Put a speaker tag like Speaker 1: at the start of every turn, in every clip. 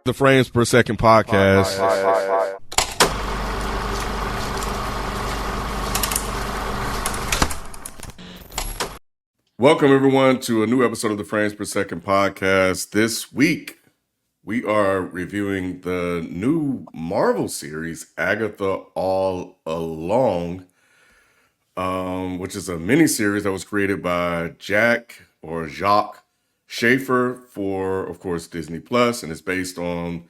Speaker 1: The Frames Per Second podcast. Welcome, everyone, to a new episode of the Frames Per Second podcast. This week, we are reviewing the new Marvel series, Agatha All Along, which is a mini-series that was created by Jacques Schaefer for, of course, Disney Plus, and it's based on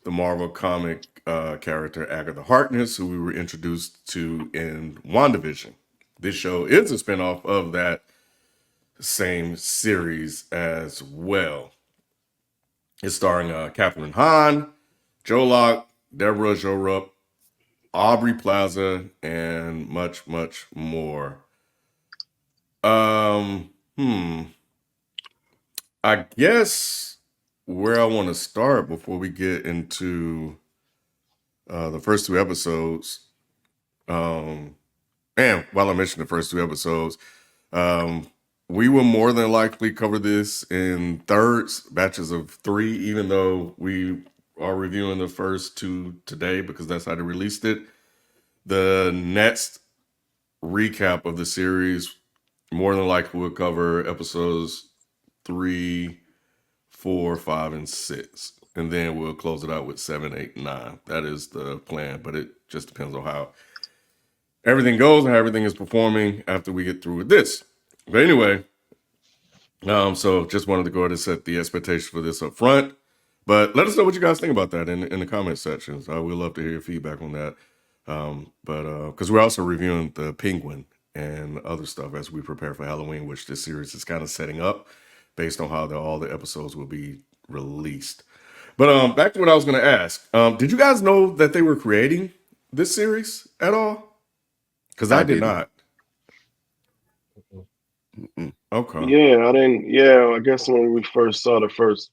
Speaker 1: the Marvel comic character Agatha Harkness, who we were introduced to in WandaVision. This show is a spinoff of that same series as well. It's starring Catherine Hahn, Joe Locke, Deborah Jorup, Aubrey Plaza, and much, much more. I guess where I want to start before we get into the first two episodes, and while I mention the first two episodes, we will more than likely cover this in thirds, batches of 3, even though we are reviewing the first 2 today because that's how they released it. The next recap of the series more than likely will cover episodes 3, 4, 5, and 6. And then we'll close it out with 7, 8, 9. That is the plan, but it just depends on how everything goes and how everything is performing after we get through with this. But anyway, so just wanted to go ahead and set the expectation for this up front. But let us know what you guys think about that in the comment sections. We'd love to hear your feedback on that. Because we're also reviewing the Penguin and other stuff as we prepare for Halloween, which this series is kind of setting up based on how all the episodes will be released. But back to what I was going to ask. Did you guys know that they were creating this series at all? Because I did not. Okay.
Speaker 2: Yeah, I didn't. Yeah, I guess when we first saw the first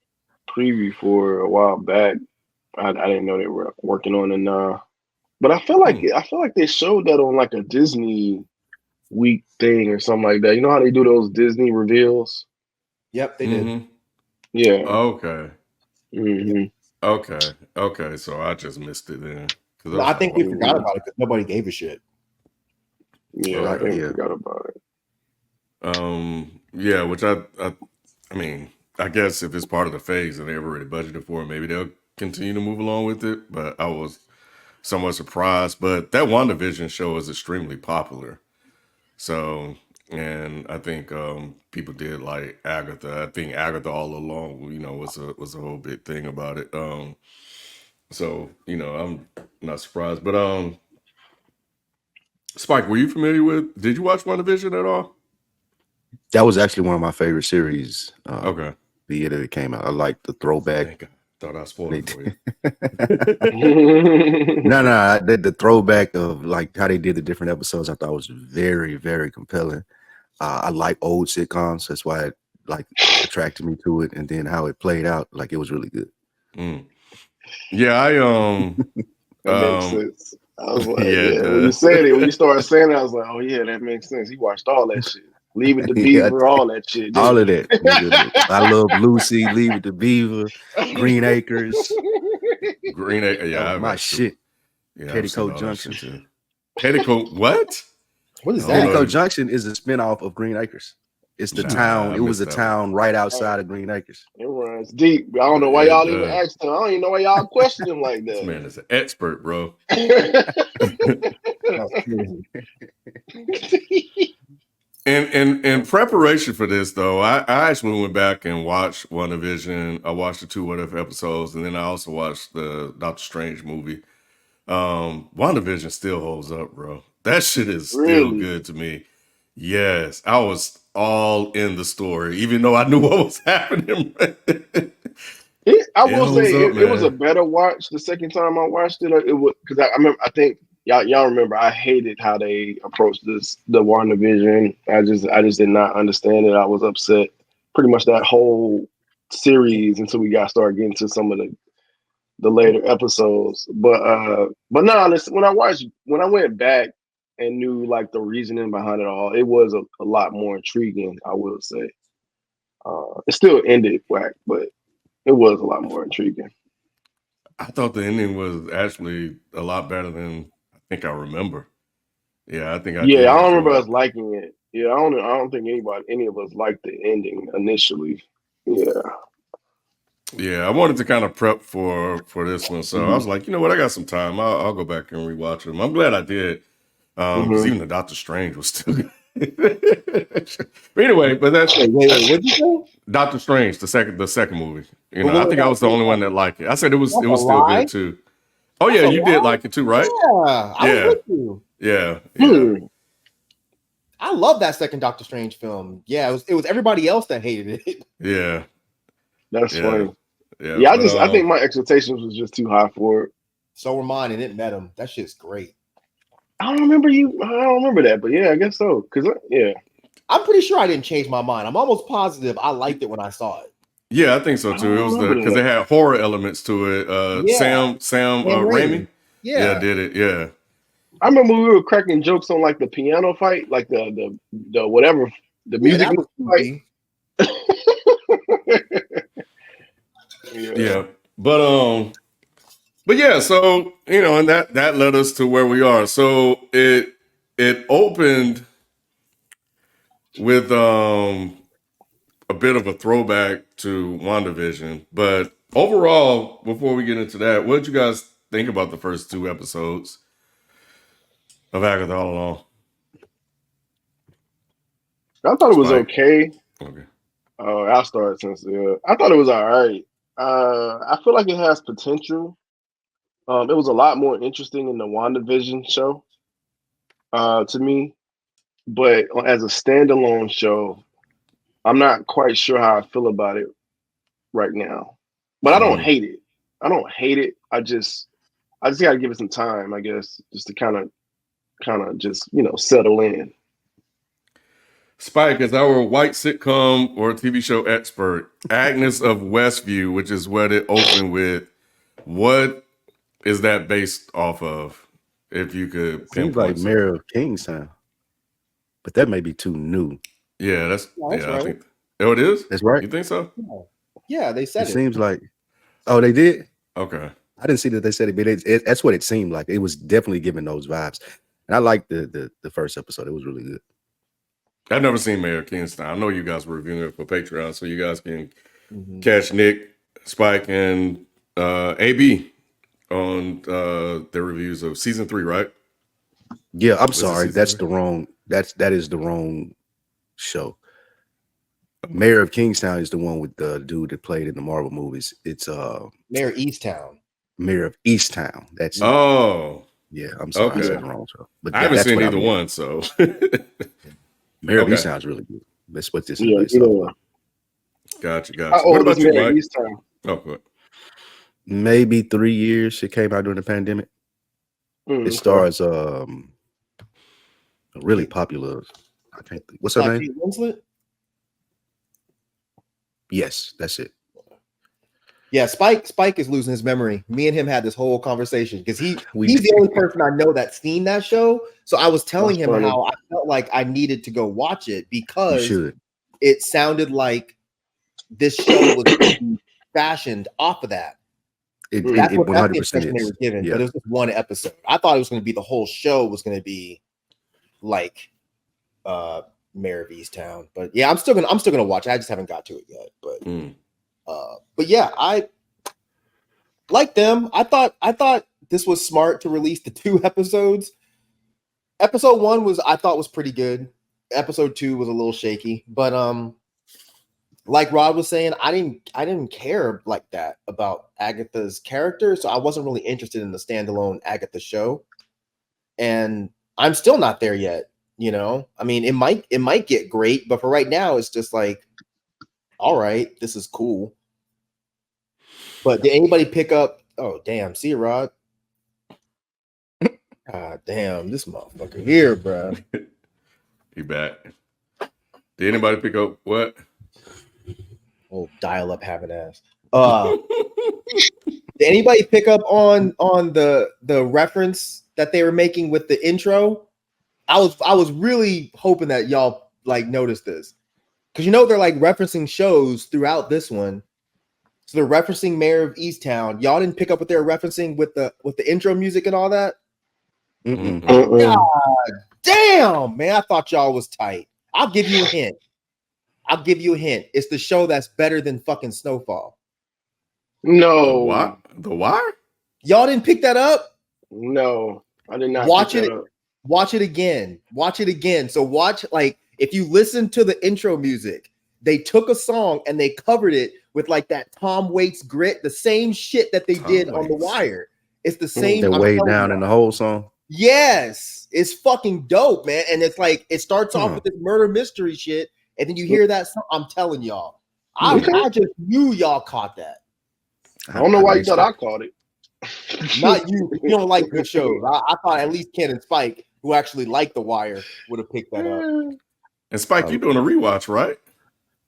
Speaker 2: preview for a while back, I didn't know they were working on it. But I feel like they showed that on like a Disney week thing or something like that. You know how they do those Disney reveals?
Speaker 3: Yep, they did.
Speaker 2: Yeah.
Speaker 1: Okay.
Speaker 2: Mm-hmm.
Speaker 1: Okay. So I just missed it then.
Speaker 3: No, I think we forgot about it because nobody gave a shit.
Speaker 2: Yeah, I think we forgot about it.
Speaker 1: Yeah, which I mean, I guess if it's part of the phase and they've already budgeted for it, maybe they'll continue to move along with it. But I was somewhat surprised. But that WandaVision show is extremely popular. So, and I think people did like Agatha. I think Agatha All Along, was a whole big thing about it. So, I'm not surprised. But Spike, were you familiar with? Did you watch WandaVision at all?
Speaker 4: That was actually one of my favorite series.
Speaker 1: Okay.
Speaker 4: The year that it came out. I liked the throwback.
Speaker 1: I thought I spoiled it for you.
Speaker 4: No, the throwback of like how they did the different episodes, I thought was very, very compelling. I like old sitcoms. That's why it attracted me to it. And then how it played out, like it was really good.
Speaker 1: Yeah,
Speaker 2: that makes sense. I was like, when you said it, when you started saying it, I was like, oh yeah, that makes sense. He watched all that shit. Leave It to Beaver, all that shit.
Speaker 4: All of that. I love Lucy, Leave It to Beaver, Green Acres.
Speaker 1: Yeah,
Speaker 4: my shit.
Speaker 1: Yeah,
Speaker 4: Petticoat Junction.
Speaker 1: Petticoat, what?
Speaker 3: What is that?
Speaker 4: Petticoat Junction is a spinoff of Green Acres. It's the town. It was a town right outside of Green Acres.
Speaker 2: It runs deep. I don't know why y'all even asked him. I don't even know why y'all question him like that.
Speaker 1: This man is an expert, bro. In preparation for this, though, I actually went back and watched WandaVision. I watched the 2 What If episodes, and then I also watched the Doctor Strange movie. WandaVision still holds up, bro. That shit is still good to me. Yes, I was all in the story, even though I knew what was happening.
Speaker 2: I will say it was a better watch the second time I watched it. It was because I remember. I think y'all remember I hated how they approached the WandaVision. I just did not understand it. I was upset pretty much that whole series until we started getting to some of the later episodes. But no, listen, when I went back and knew like the reasoning behind it all, it was a lot more intriguing, I will say. It still ended whack, but it was a lot more intriguing.
Speaker 1: I thought the ending was actually a lot better than I think I remember. Yeah, I think I
Speaker 2: Yeah,
Speaker 1: did
Speaker 2: I don't remember
Speaker 1: enjoy
Speaker 2: us
Speaker 1: it.
Speaker 2: liking it. Yeah, I don't think any of us liked the ending initially. Yeah.
Speaker 1: Yeah, I wanted to kind of prep for this one, so I
Speaker 2: Mm-hmm.
Speaker 1: was like, you know what, I got some time. I'll go back and rewatch them. I'm glad I did, because
Speaker 2: Mm-hmm.
Speaker 1: even the Doctor Strange was still good. But anyway, but that's
Speaker 3: Wait. What'd you say?
Speaker 1: Doctor Strange, the second movie. You
Speaker 3: But
Speaker 1: know, I
Speaker 3: what
Speaker 1: think I
Speaker 3: about
Speaker 1: was the only one that liked it. I said
Speaker 3: that's
Speaker 1: it
Speaker 3: a
Speaker 1: was still
Speaker 3: lie?
Speaker 1: good too. Oh
Speaker 3: That's
Speaker 1: yeah,
Speaker 3: a
Speaker 1: you did
Speaker 3: lie?
Speaker 1: like it too, right?
Speaker 3: Yeah, I was
Speaker 1: Yeah,
Speaker 3: with you.
Speaker 1: yeah.
Speaker 2: Hmm.
Speaker 3: I love that second Doctor Strange film. Yeah, it was everybody else that hated it.
Speaker 1: Yeah,
Speaker 2: That's
Speaker 1: yeah,
Speaker 2: funny.
Speaker 1: yeah.
Speaker 2: Yeah,
Speaker 1: But
Speaker 2: I think my expectations was just too high for it.
Speaker 3: So were mine, and it met him. That shit's great.
Speaker 2: I don't remember that, but yeah, I guess so. Cause yeah.
Speaker 3: I'm pretty sure I didn't change my mind. I'm almost positive I liked it when I saw it.
Speaker 1: yeah, I think so
Speaker 2: I
Speaker 1: too. It
Speaker 2: don't
Speaker 1: was
Speaker 2: remember
Speaker 1: because
Speaker 2: that.
Speaker 1: it had horror elements to it.
Speaker 3: Yeah,
Speaker 1: Sam
Speaker 3: Sam
Speaker 1: Raimi,
Speaker 3: Raimi.
Speaker 1: yeah,
Speaker 3: Yeah,
Speaker 1: did it. Yeah,
Speaker 2: I remember we were cracking jokes on like the piano fight, like the whatever the
Speaker 3: yeah,
Speaker 2: music
Speaker 3: that was
Speaker 2: fight.
Speaker 3: goofy.
Speaker 2: Yeah.
Speaker 1: yeah. But yeah. So you know, and that led us to where we are. So it opened with a bit of a throwback to WandaVision, but overall, before we get into that, what did you guys think about the first two episodes of Agatha All Along?
Speaker 2: I thought it was
Speaker 1: Spike.
Speaker 2: okay.
Speaker 1: Okay.
Speaker 2: I'll start since I thought it was all right. I feel like it has potential. It was a lot more interesting in the WandaVision show, to me. But as a standalone show, I'm not quite sure how I feel about it right now. But I don't
Speaker 1: Mm.
Speaker 2: hate it. I don't hate it. I just gotta give it some time, I guess, just to kind of just, settle in.
Speaker 1: Spike, as our white sitcom or TV show expert, Agnes of Westview, which is what it opened with, what is that based off of? If you could
Speaker 4: It seems like
Speaker 1: pinpoint something.
Speaker 4: Mayor of Kingstown, but that may be too new.
Speaker 1: Yeah,
Speaker 3: Yeah, that's
Speaker 1: I
Speaker 3: right.
Speaker 1: think. Oh, it is?
Speaker 4: That's right.
Speaker 1: You think so?
Speaker 3: Yeah, they
Speaker 4: It
Speaker 3: said it.
Speaker 4: seems like. Oh, they did.
Speaker 1: Okay.
Speaker 4: I didn't see that they said it, but that's what it seemed like. It was definitely giving those vibes, and I liked the first episode. It was really good.
Speaker 1: I've never seen Mayor of Kingstown. I know you guys were reviewing it for Patreon, so you guys can
Speaker 3: Mhm.
Speaker 1: catch Nick, Spike, and AB on their reviews of season 3, right?
Speaker 4: Yeah, I'm
Speaker 1: Was it
Speaker 4: sorry.
Speaker 1: season 3?
Speaker 4: That is the wrong show. Mayor of Kingstown is the one with the dude that played in the Marvel movies. It's
Speaker 3: Mayor Easttown.
Speaker 4: Mayor of Easttown. That's it.
Speaker 1: Oh,
Speaker 4: Yeah, I'm sorry. I
Speaker 1: okay.
Speaker 4: said the wrong show. But
Speaker 1: I haven't
Speaker 4: that's
Speaker 1: seen
Speaker 4: what I
Speaker 1: either
Speaker 4: meant.
Speaker 1: one, so
Speaker 4: Mayor of
Speaker 1: okay.
Speaker 4: Easttown is really good. That's what this is
Speaker 2: Yeah,
Speaker 4: based off of.
Speaker 1: Gotcha.
Speaker 2: How
Speaker 1: What
Speaker 2: old is
Speaker 1: about you,
Speaker 2: Mary
Speaker 1: Mike?
Speaker 2: Easttown?
Speaker 1: Oh, good.
Speaker 4: Maybe 3 years. It came out during the pandemic. It
Speaker 2: Okay.
Speaker 4: stars a really popular. I can't think. What's her name?
Speaker 3: Kate Winslet?
Speaker 4: Yes, that's it.
Speaker 3: Yeah, Spike is losing his memory. Me and him had this whole conversation because he's
Speaker 4: We
Speaker 3: the only person I know that's seen that show. So I was telling
Speaker 2: That's
Speaker 3: him
Speaker 2: funny.
Speaker 3: how I felt like I needed to go watch it
Speaker 4: you
Speaker 3: because
Speaker 4: should.
Speaker 3: it sounded like this show was fashioned off of that.
Speaker 4: It
Speaker 3: That's the
Speaker 4: 100%
Speaker 3: impression they
Speaker 4: is.
Speaker 3: were given,
Speaker 4: Yeah.
Speaker 3: but it was just one episode. I thought it was going to be the whole show was going to be like Mayor of Easttown. But yeah, I'm still gonna watch it. I just haven't got to it yet. But yeah, I like them. I thought this was smart to release the 2 episodes. Episode 1 I thought was pretty good. Episode 2 was a little shaky, but like Rod was saying, I didn't care like that about Agatha's character, so I wasn't really interested in the standalone Agatha show. And I'm still not there yet, you know? I mean, it might get great, but for right now, it's just like, all right, this is cool. But did anybody pick up? Oh, damn. See you, Rod. Ah, damn, this motherfucker here, bro.
Speaker 1: He back. Did anybody pick up what?
Speaker 3: Oh, dial up having ass. Did anybody pick up on the reference that they were making with the intro? I was really hoping that y'all like noticed this, because they're like referencing shows throughout this one, So they're referencing Mayor of Easttown. Y'all didn't pick up what they were referencing with the intro music and all that? God damn, man. I thought y'all was tight. I'll give you a hint. It's the show that's better than fucking Snowfall.
Speaker 2: No.
Speaker 1: The Wire?
Speaker 3: Y'all didn't pick that up?
Speaker 2: No, I did not
Speaker 3: Watch
Speaker 2: pick
Speaker 3: it.
Speaker 2: that up.
Speaker 3: Watch it again. So watch, like, if you listen to the intro music, they took a song and they covered it with like that Tom Waits grit, the same shit that they did on The Wire. It's the same.
Speaker 4: They're way down in the whole song.
Speaker 3: Yes, it's fucking dope, man. And it's like it starts off with this murder mystery shit, and then you hear that song. I'm telling y'all, I just knew y'all caught that.
Speaker 2: I don't know why you thought I caught it.
Speaker 3: Not you. You don't like good shows. I thought at least Ken and Spike, who actually like The Wire, would have picked that up.
Speaker 1: And Spike, you doing a rewatch, right?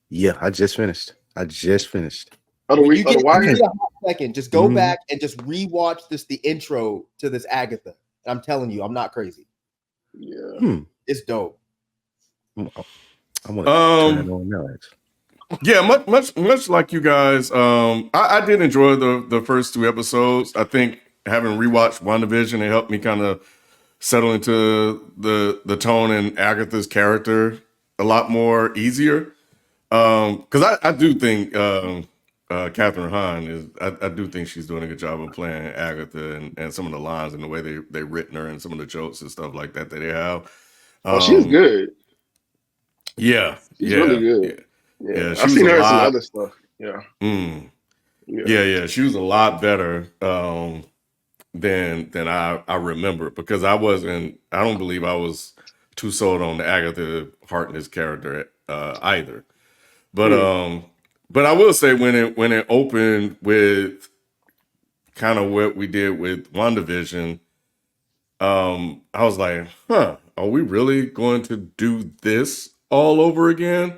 Speaker 4: Yeah, I just finished.
Speaker 3: When you get a hot second, just go back and just rewatch the intro to this Agatha. I'm telling you, I'm not crazy.
Speaker 2: Yeah,
Speaker 3: it's dope.
Speaker 4: I want to turn it on now.
Speaker 1: Yeah, much like you guys. I did enjoy the first 2 episodes. I think having rewatched WandaVision, it helped me kind of settle into the tone and Agatha's character a lot more easier. Because I do think Catherine Hahn is. I do think she's doing a good job of playing Agatha and some of the lines and the way they written her and some of the jokes and stuff like that they have.
Speaker 2: She's good.
Speaker 1: Yeah,
Speaker 2: she's really good. Yeah. I've seen her in some other stuff. Yeah.
Speaker 1: Yeah. She was a lot better than I remember, because I don't believe I was too sold on the Agatha Harkness character either. But I will say when it opened with kind of what we did with WandaVision, I was like, are we really going to do this all over again?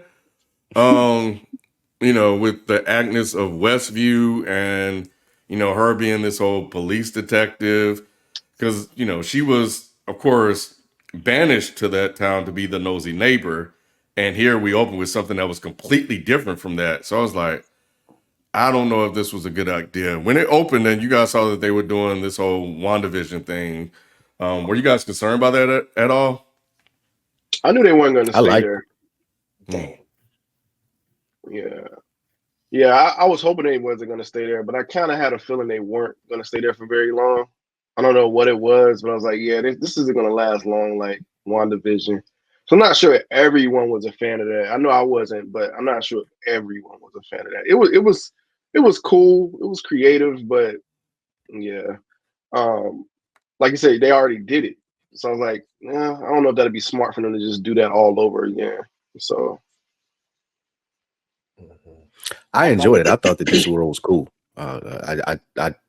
Speaker 1: With the Agnes of Westview and, her being this whole police detective, because, she was, of course, banished to that town to be the nosy neighbor. And here we open with something that was completely different from that. So I was like, I don't know if this was a good idea. When it opened and you guys saw that they were doing this whole WandaVision thing, were you guys concerned by that at all?
Speaker 2: I knew they weren't going to stay there.
Speaker 3: Damn.
Speaker 2: Yeah. I was hoping they wasn't going to stay there, but I kind of had a feeling they weren't going to stay there for very long. I don't know what it was, but I was like, yeah, this isn't going to last long like WandaVision. So I'm not sure if everyone was a fan of that. I know I wasn't, but I'm not sure if everyone was a fan of that. It was cool. It was creative, but yeah. Like you said, they already did it. So I was like, I don't know if that'd be smart for them to just do that all over again. So
Speaker 4: I enjoyed it. I thought that this world was cool. I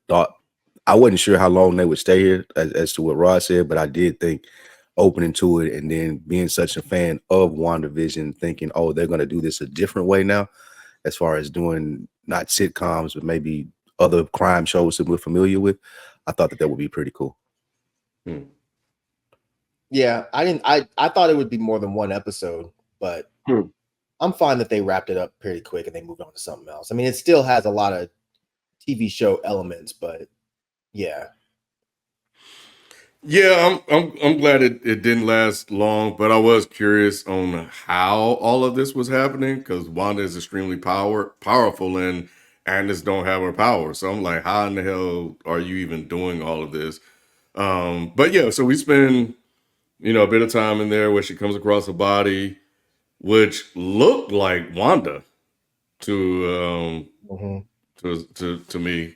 Speaker 4: thought, I wasn't sure how long they would stay here as to what Rod said, but I did think opening to it and then being such a fan of WandaVision, thinking, oh, they're going to do this a different way now, as far as doing not sitcoms, but maybe other crime shows that we're familiar with. I thought that would be pretty cool.
Speaker 3: Yeah, I thought it would be more than one episode, but I'm fine that they wrapped it up pretty quick and they moved on to something else. I mean, it still has a lot of TV show elements, but yeah.
Speaker 1: Yeah, I'm glad it didn't last long, but I was curious on how all of this was happening, because Wanda is extremely powerful and Agnes don't have her power. So I'm like, how in the hell are you even doing all of this? But yeah, so we spend, a bit of time in there where she comes across a body which looked like Wanda to me.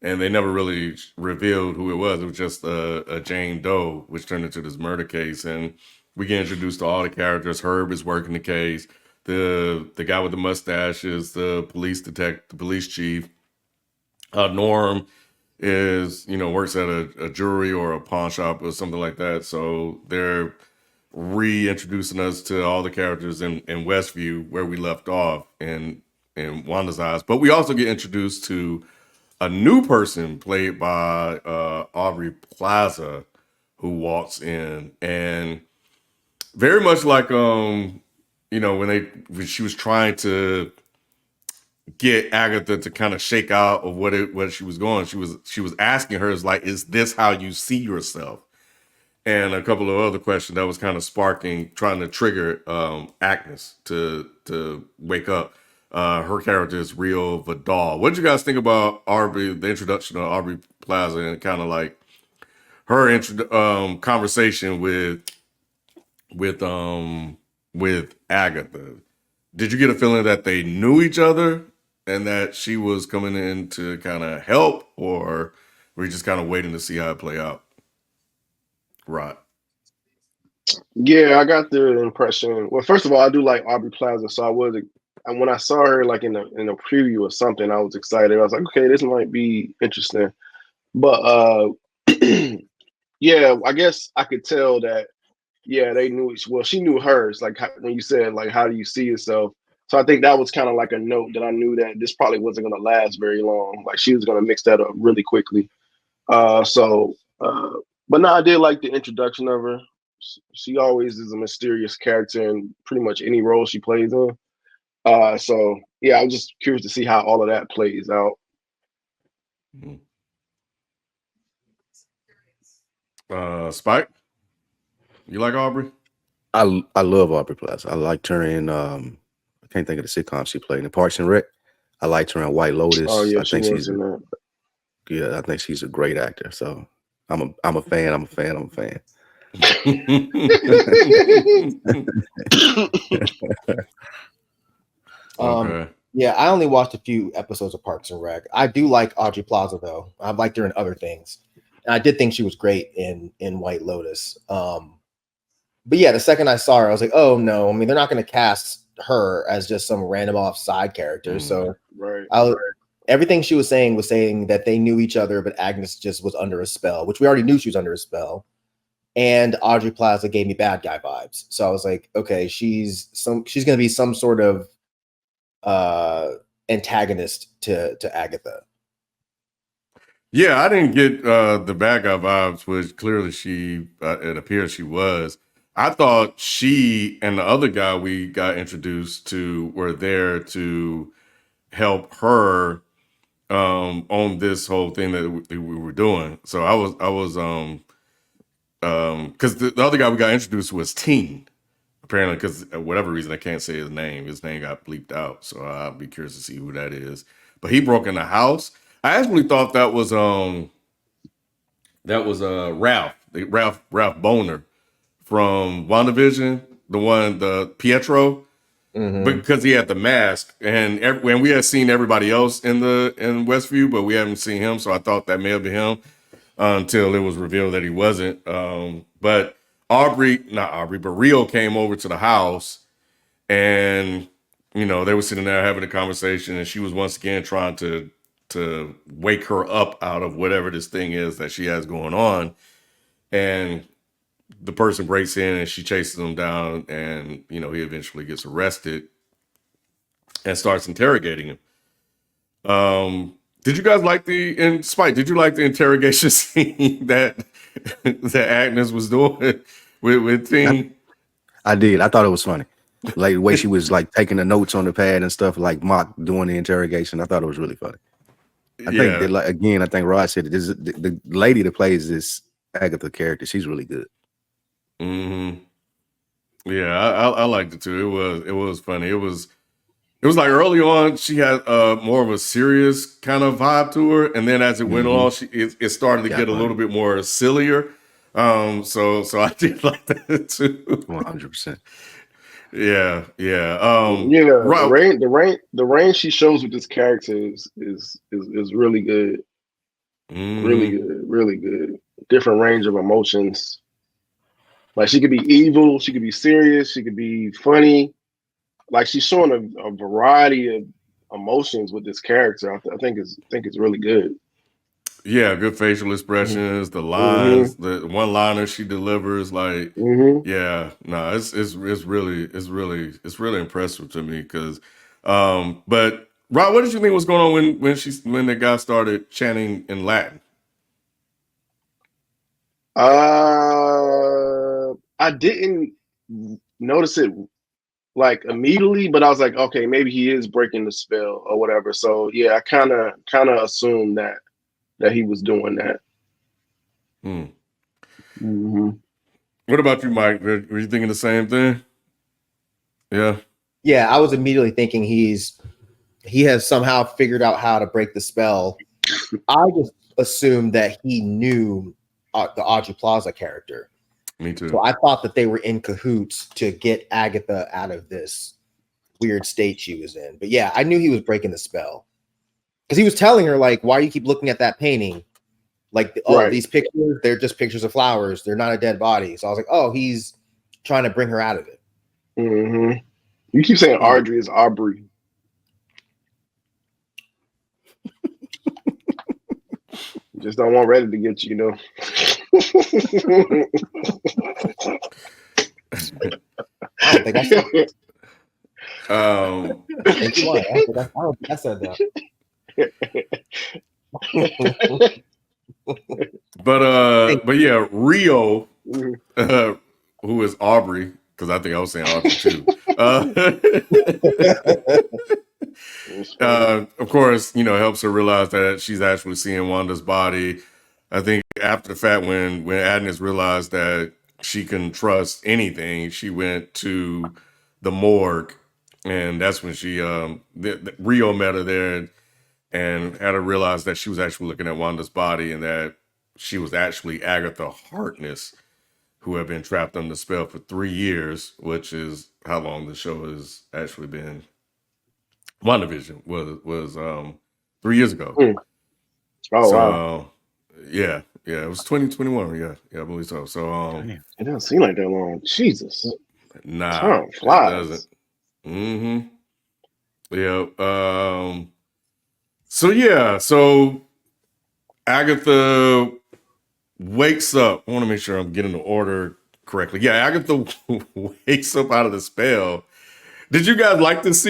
Speaker 1: And they never really revealed who it was. It was just a Jane Doe, which turned into this murder case. And we get introduced to all the characters. Herb is working the case. The guy with the mustache is the police detective, the police chief. Norm is, works at a jewelry or a pawn shop or something like that. So they're reintroducing us to all the characters in Westview, where we left off in Wanda's eyes. But we also get introduced to a new person played by Aubrey Plaza, who walks in, and very much like when she was trying to get Agatha to kind of shake out of what she was going. She was asking her, is this how you see yourself? And a couple of other questions that was kind of trying to trigger Agnes to wake up. Her character is Rio Vidal. What did you guys think about the introduction of Aubrey Plaza, and kind of like her conversation with with Agatha? Did you get a feeling that they knew each other and that she was coming in to kind of help, or were you just kind of waiting to see how it play out? Right.
Speaker 2: Yeah, I got the impression. Well, first of all, I do like Aubrey Plaza, so and when I saw her like in a preview or something, I was excited. I was like, okay, this might be interesting. But yeah, I guess I could tell that. Yeah, they knew. Well, she knew hers. Like when you said, like, how do you see yourself? So I think that was kind of like a note that I knew that this probably wasn't going to last very long. Like she was going to mix that up really quickly. So, but no, I did like the introduction of her. She always is a mysterious character in pretty much any role she plays in. So yeah, I'm just curious to see how all of that plays out.
Speaker 1: Spike, you like Aubrey?
Speaker 4: I love Aubrey Plaza. I liked her in I can't think of the sitcom she played in Parks and Rec. I liked her in White Lotus.
Speaker 2: Oh yeah,
Speaker 4: I
Speaker 2: she
Speaker 4: think
Speaker 2: was in that.
Speaker 4: Yeah, I think she's a great actor. So I'm a fan. I'm a fan. I'm a fan.
Speaker 1: Okay.
Speaker 3: Yeah, I only watched a few episodes of Parks and Rec. I do like Audrey Plaza though. I've liked her in other things. And I did think she was great in White Lotus. But yeah, the second I saw her, I was like, oh no, I mean, they're not going to cast her as just some random off side character. So
Speaker 2: right.
Speaker 3: Everything she was saying that they knew each other, but Agnes just was under a spell, which we already knew she was under a spell. And Audrey Plaza gave me bad guy vibes. So I was like, okay, she's going to be some sort of antagonist to Agatha.
Speaker 1: Yeah, I didn't get the bad guy vibes, which clearly it appears she was. I thought she and the other guy we got introduced to were there to help her on this whole thing that we were doing. So I was because the other guy we got introduced was Teen, apparently, because whatever reason I can't say his name. His name got bleeped out, so I'll be curious to see who that is. But he broke in the house. I actually thought that was Ralph Boner from WandaVision, the Pietro, because he had the mask, and we had seen everybody else in Westview, but we haven't seen him, so I thought that may have been him until it was revealed that he wasn't. But Rio came over to the house, and they were sitting there having a conversation, and she was once again trying to wake her up out of whatever this thing is that she has going on. And the person breaks in and she chases him down, and he eventually gets arrested and starts interrogating him. Did you guys like Spike, did you like the interrogation scene that Agnes was doing with Teen?
Speaker 4: I did. I thought it was funny. Like the way she was like taking the notes on the pad and stuff, like mock doing the interrogation. I thought it was really funny. I think that, like, again, I think Rod said it. This is the lady that plays this Agatha character. She's really good.
Speaker 1: Mm-hmm. Yeah, I liked it too. It was funny. It was like early on she had more of a serious kind of vibe to her, and then as it went on, it started to get a little bit more sillier. So I did like that too.
Speaker 4: 100%.
Speaker 1: Yeah.
Speaker 2: Right. The range she shows with this character is really good. Really good. Different range of emotions. Like she could be evil, she could be serious, she could be funny. Like she's showing a variety of emotions with this character. I think it's really good.
Speaker 1: Yeah, good facial expressions, the lines, the one-liner she delivers, like, yeah, no, it's really impressive to me because, but Rob, what did you think was going on when the guy started chanting in Latin?
Speaker 2: I didn't notice it like immediately, but I was like, okay, maybe he is breaking the spell or whatever. So yeah, I kind of assumed that he was doing that.
Speaker 1: Mm-hmm. What about you, Mike? Were you thinking the same thing? Yeah.
Speaker 3: Yeah, I was immediately thinking he has somehow figured out how to break the spell. I just assumed that he knew the Audrey Plaza character.
Speaker 1: Me too.
Speaker 3: So I thought that they were in cahoots to get Agatha out of this weird state she was in. But yeah, I knew he was breaking the spell because he was telling her, like, why you keep looking at that painting? Like, these pictures, they're just pictures of flowers. They're not a dead body. So I was like, oh, he's trying to bring her out of it.
Speaker 2: Mm-hmm. You keep saying Audrey is Aubrey. Just don't want Reddit to get you, know.
Speaker 3: I don't think I said that. I don't think I said that.
Speaker 1: But yeah, Rio, who is Aubrey, because I think I was saying Aubrey too. Of course, helps her realize that she's actually seeing Wanda's body. I think after the fact, when Agnes realized that she can trust anything, she went to the morgue, and that's when she Rio met her there and had her realize that she was actually looking at Wanda's body and that she was actually Agatha Harkness, who had been trapped under the spell for 3 years, which is how long the show has actually been. WandaVision was 3 years ago.
Speaker 2: Oh, wow.
Speaker 1: Yeah, it was 2021. Yeah, I believe so. So
Speaker 2: it doesn't seem like that long. Jesus.
Speaker 1: Nah,
Speaker 2: time flies.
Speaker 1: It doesn't. Yeah. So Agatha wakes up. I want to make sure I'm getting the order correctly. Yeah, Agatha wakes up out of the spell. Did you guys like this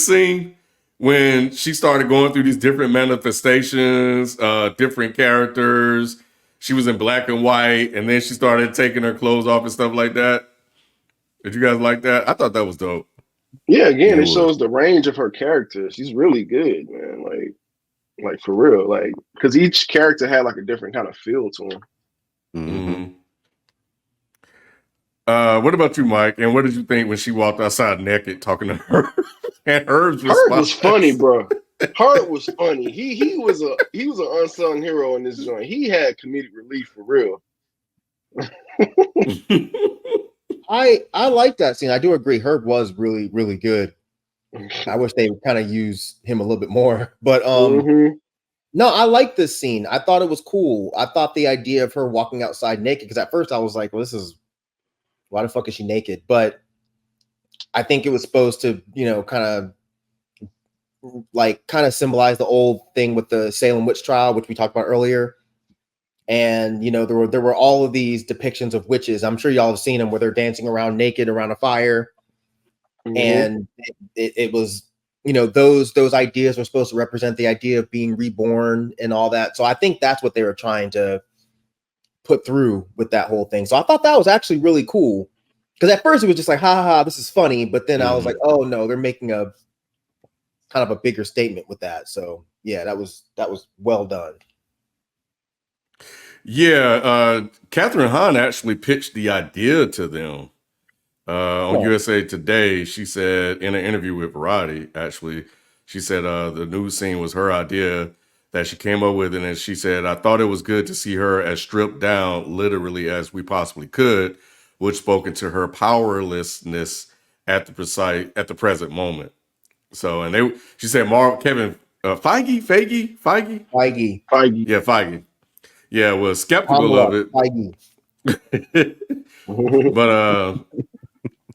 Speaker 1: scene when she started going through these different manifestations, different characters? She was in black and white, and then she started taking her clothes off and stuff like that. Did you guys like that? I thought that was dope.
Speaker 2: Yeah, again, it shows the range of her character. She's really good, man. Like for real, like because each character had like a different kind of feel to them.
Speaker 1: Mm-hmm. What about you, Mike? And what did you think when she walked outside naked talking to her? And Herb
Speaker 2: was funny, bro. Herb was funny. He was an unsung hero in this joint. He had comedic relief for real.
Speaker 3: I like that scene. I do agree. Herb was really, really good. I wish they would kind of use him a little bit more. But no, I like this scene. I thought it was cool. I thought the idea of her walking outside naked, because at first I was like, well, why the fuck is she naked? But I think it was supposed to, kind of symbolize the old thing with the Salem witch trial, which we talked about earlier. And there were all of these depictions of witches. I'm sure y'all have seen them where they're dancing around naked around a fire. And it was, those ideas were supposed to represent the idea of being reborn and all that. So I think that's what they were trying to put through with that whole thing. So I thought that was actually really cool, because at first it was just like, ha ha ha, this is funny. But then I was like, oh no, they're making a kind of a bigger statement with that. So yeah, that was well done.
Speaker 1: Yeah, Catherine Hahn actually pitched the idea to them on USA Today. She said in an interview with Variety, actually, she said the news scene was her idea that she came up with, and she said, I thought it was good to see her as stripped down literally as we possibly could, which spoke into her powerlessness at the present moment. So, and she said, Kevin Feige. Yeah, Feige. Yeah, was skeptical of it.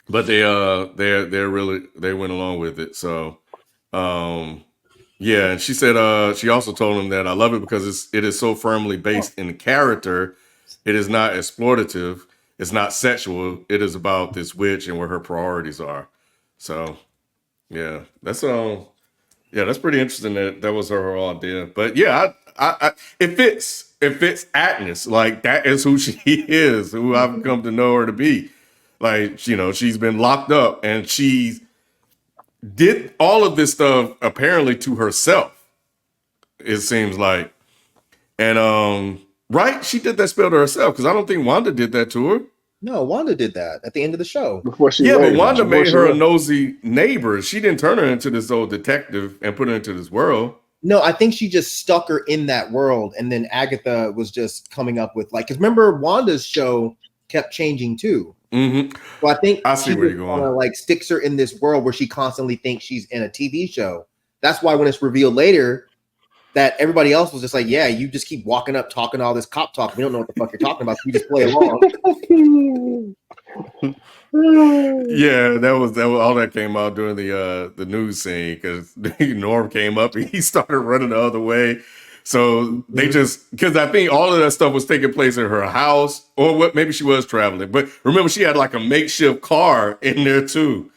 Speaker 1: but they went along with it. So yeah, and she said she also told him that I love it because it is so firmly based in the character. It is not exploitative, it's not sexual, it is about this witch and where her priorities are. So yeah, that's pretty interesting that was her whole idea. But yeah, I it fits Agnes. Like, that is who she is, who I've come to know her to be. Like, she's been locked up and she did all of this stuff apparently to herself, it seems like. And right, she did that spell to herself, because I don't think Wanda did that to her.
Speaker 3: No, Wanda did that at the end of the show.
Speaker 2: Before she
Speaker 1: But Wanda
Speaker 2: before
Speaker 1: made her a
Speaker 2: left.
Speaker 1: nosy neighbor. She didn't turn her into this old detective and put her into this world.
Speaker 3: No, I think she just stuck her in that world, and then Agatha was just coming up with, like, because remember Wanda's show kept changing too.
Speaker 1: Mm-hmm.
Speaker 3: So I think
Speaker 1: I see where you're going.
Speaker 3: Like sticks her in this world where she constantly thinks she's in a TV show. That's why when it's revealed later that everybody else was just like, yeah, you just keep walking up talking all this cop talk. We don't know what the fuck you're talking about. You just play along.
Speaker 1: Yeah, that was all that came out during the news scene, because Norm came up and he started running the other way. So they just, because I think all of that stuff was taking place in her house, or what, maybe she was traveling. But remember, she had like a makeshift car in there too,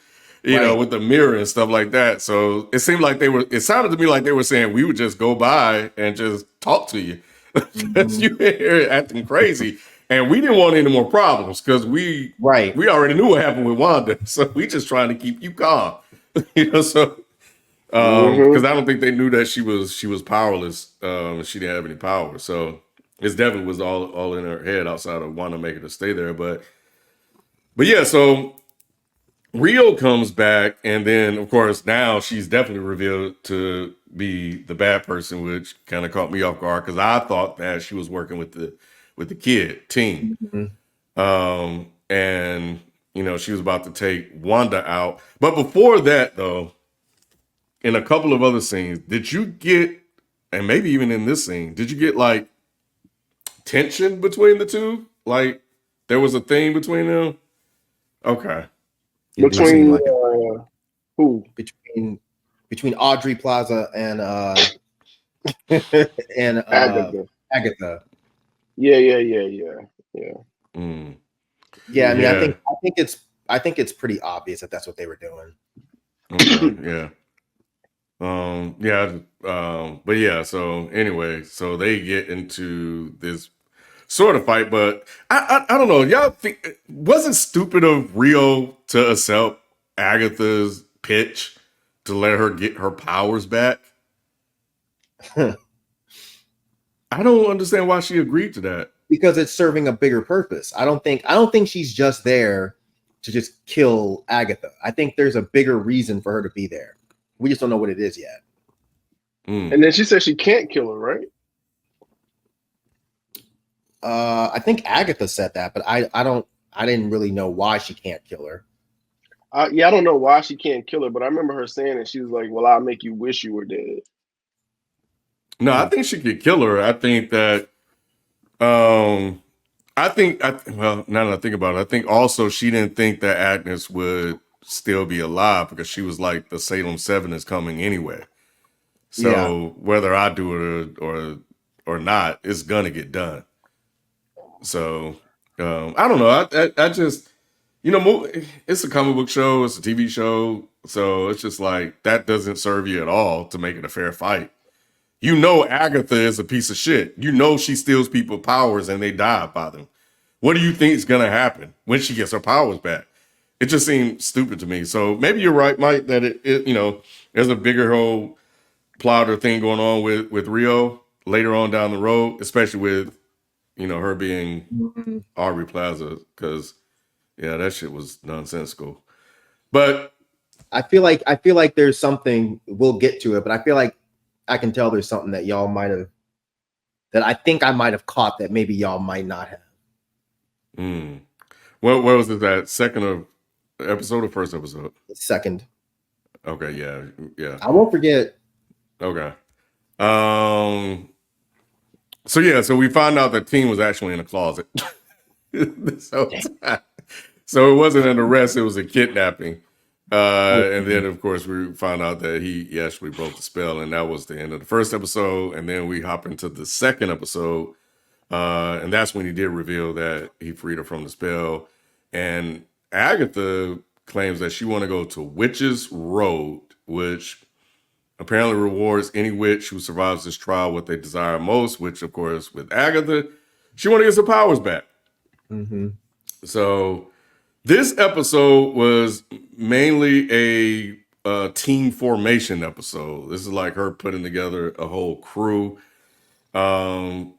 Speaker 1: you know, with the mirror and stuff like that. So it seemed like it sounded to me like they were saying we would just go by and just talk to you. Because you here acting crazy. And we didn't want any more problems, because we already knew what happened with Wanda. So we just trying to keep you calm. So because I don't think they knew that she was powerless. She didn't have any power. So it definitely was all in her head, outside of Wanda making her stay there. But yeah, so Rio comes back, and then of course now she's definitely revealed to be the bad person, which kind of caught me off guard, because I thought that she was working with the kid team. And she was about to take Wanda out. But before that, though, in a couple of other scenes, did you get, and maybe even in this scene, did you get like tension between the two? Like there was a thing between them? Okay.
Speaker 2: Between who?
Speaker 3: Between Audrey Plaza and Agatha.
Speaker 2: Yeah.
Speaker 3: Yeah, I mean, I think it's pretty obvious that that's what they were doing.
Speaker 1: Okay, but yeah, so anyway, so they get into this sort of fight, but I don't know. Y'all think, was it stupid of Rio to accept Agatha's pitch to let her get her powers back? I don't understand why she agreed to that.
Speaker 3: Because it's serving a bigger purpose. I don't think she's just there to just kill Agatha. I think there's a bigger reason for her to be there. We just don't know what it is yet.
Speaker 2: And then she said she can't kill her, right?
Speaker 3: I think Agatha said that, but I didn't really know why she can't kill her.
Speaker 2: I don't know why she can't kill her, but I remember her saying it. She was like, "Well, I'll make you wish you were dead."
Speaker 1: No, I think she could kill her. I think that, well, now that I think about it, I think also she didn't think that Agnes would still be alive, because she was like, the Salem 7 is coming anyway. So whether I do it or not, it's gonna get done. So I don't know. I just, it's a comic book show, it's a TV show, so it's just like, that doesn't serve you at all to make it a fair fight. Agatha is a piece of shit. She steals people's powers and they die by them. What do you think is going to happen when she gets her powers back? It just seems stupid to me. So maybe you're right, Mike, that it there's a bigger whole plot or thing going on with Rio later on down the road, especially with, her being Aubrey Plaza, because that shit was nonsensical. But
Speaker 3: I feel like there's something, we'll get to it, but I feel like I can tell there's something that y'all might have, that I think I might have caught that maybe y'all might not have.
Speaker 1: What was it, that second episode or first episode?
Speaker 3: Second.
Speaker 1: Okay, yeah.
Speaker 3: I won't forget.
Speaker 1: Okay. So we found out that Teen was actually in a closet. So it wasn't an arrest, it was a kidnapping. And then, of course, we found out that he actually broke the spell, and that was the end of the first episode. And then we hop into the second episode, and that's when he did reveal that he freed her from the spell. And Agatha claims that she want to go to Witch's Road, which apparently rewards any witch who survives this trial what they desire most, which, of course, with Agatha, she want to get her powers back. So This episode was mainly a team formation episode. This is like her putting together a whole crew.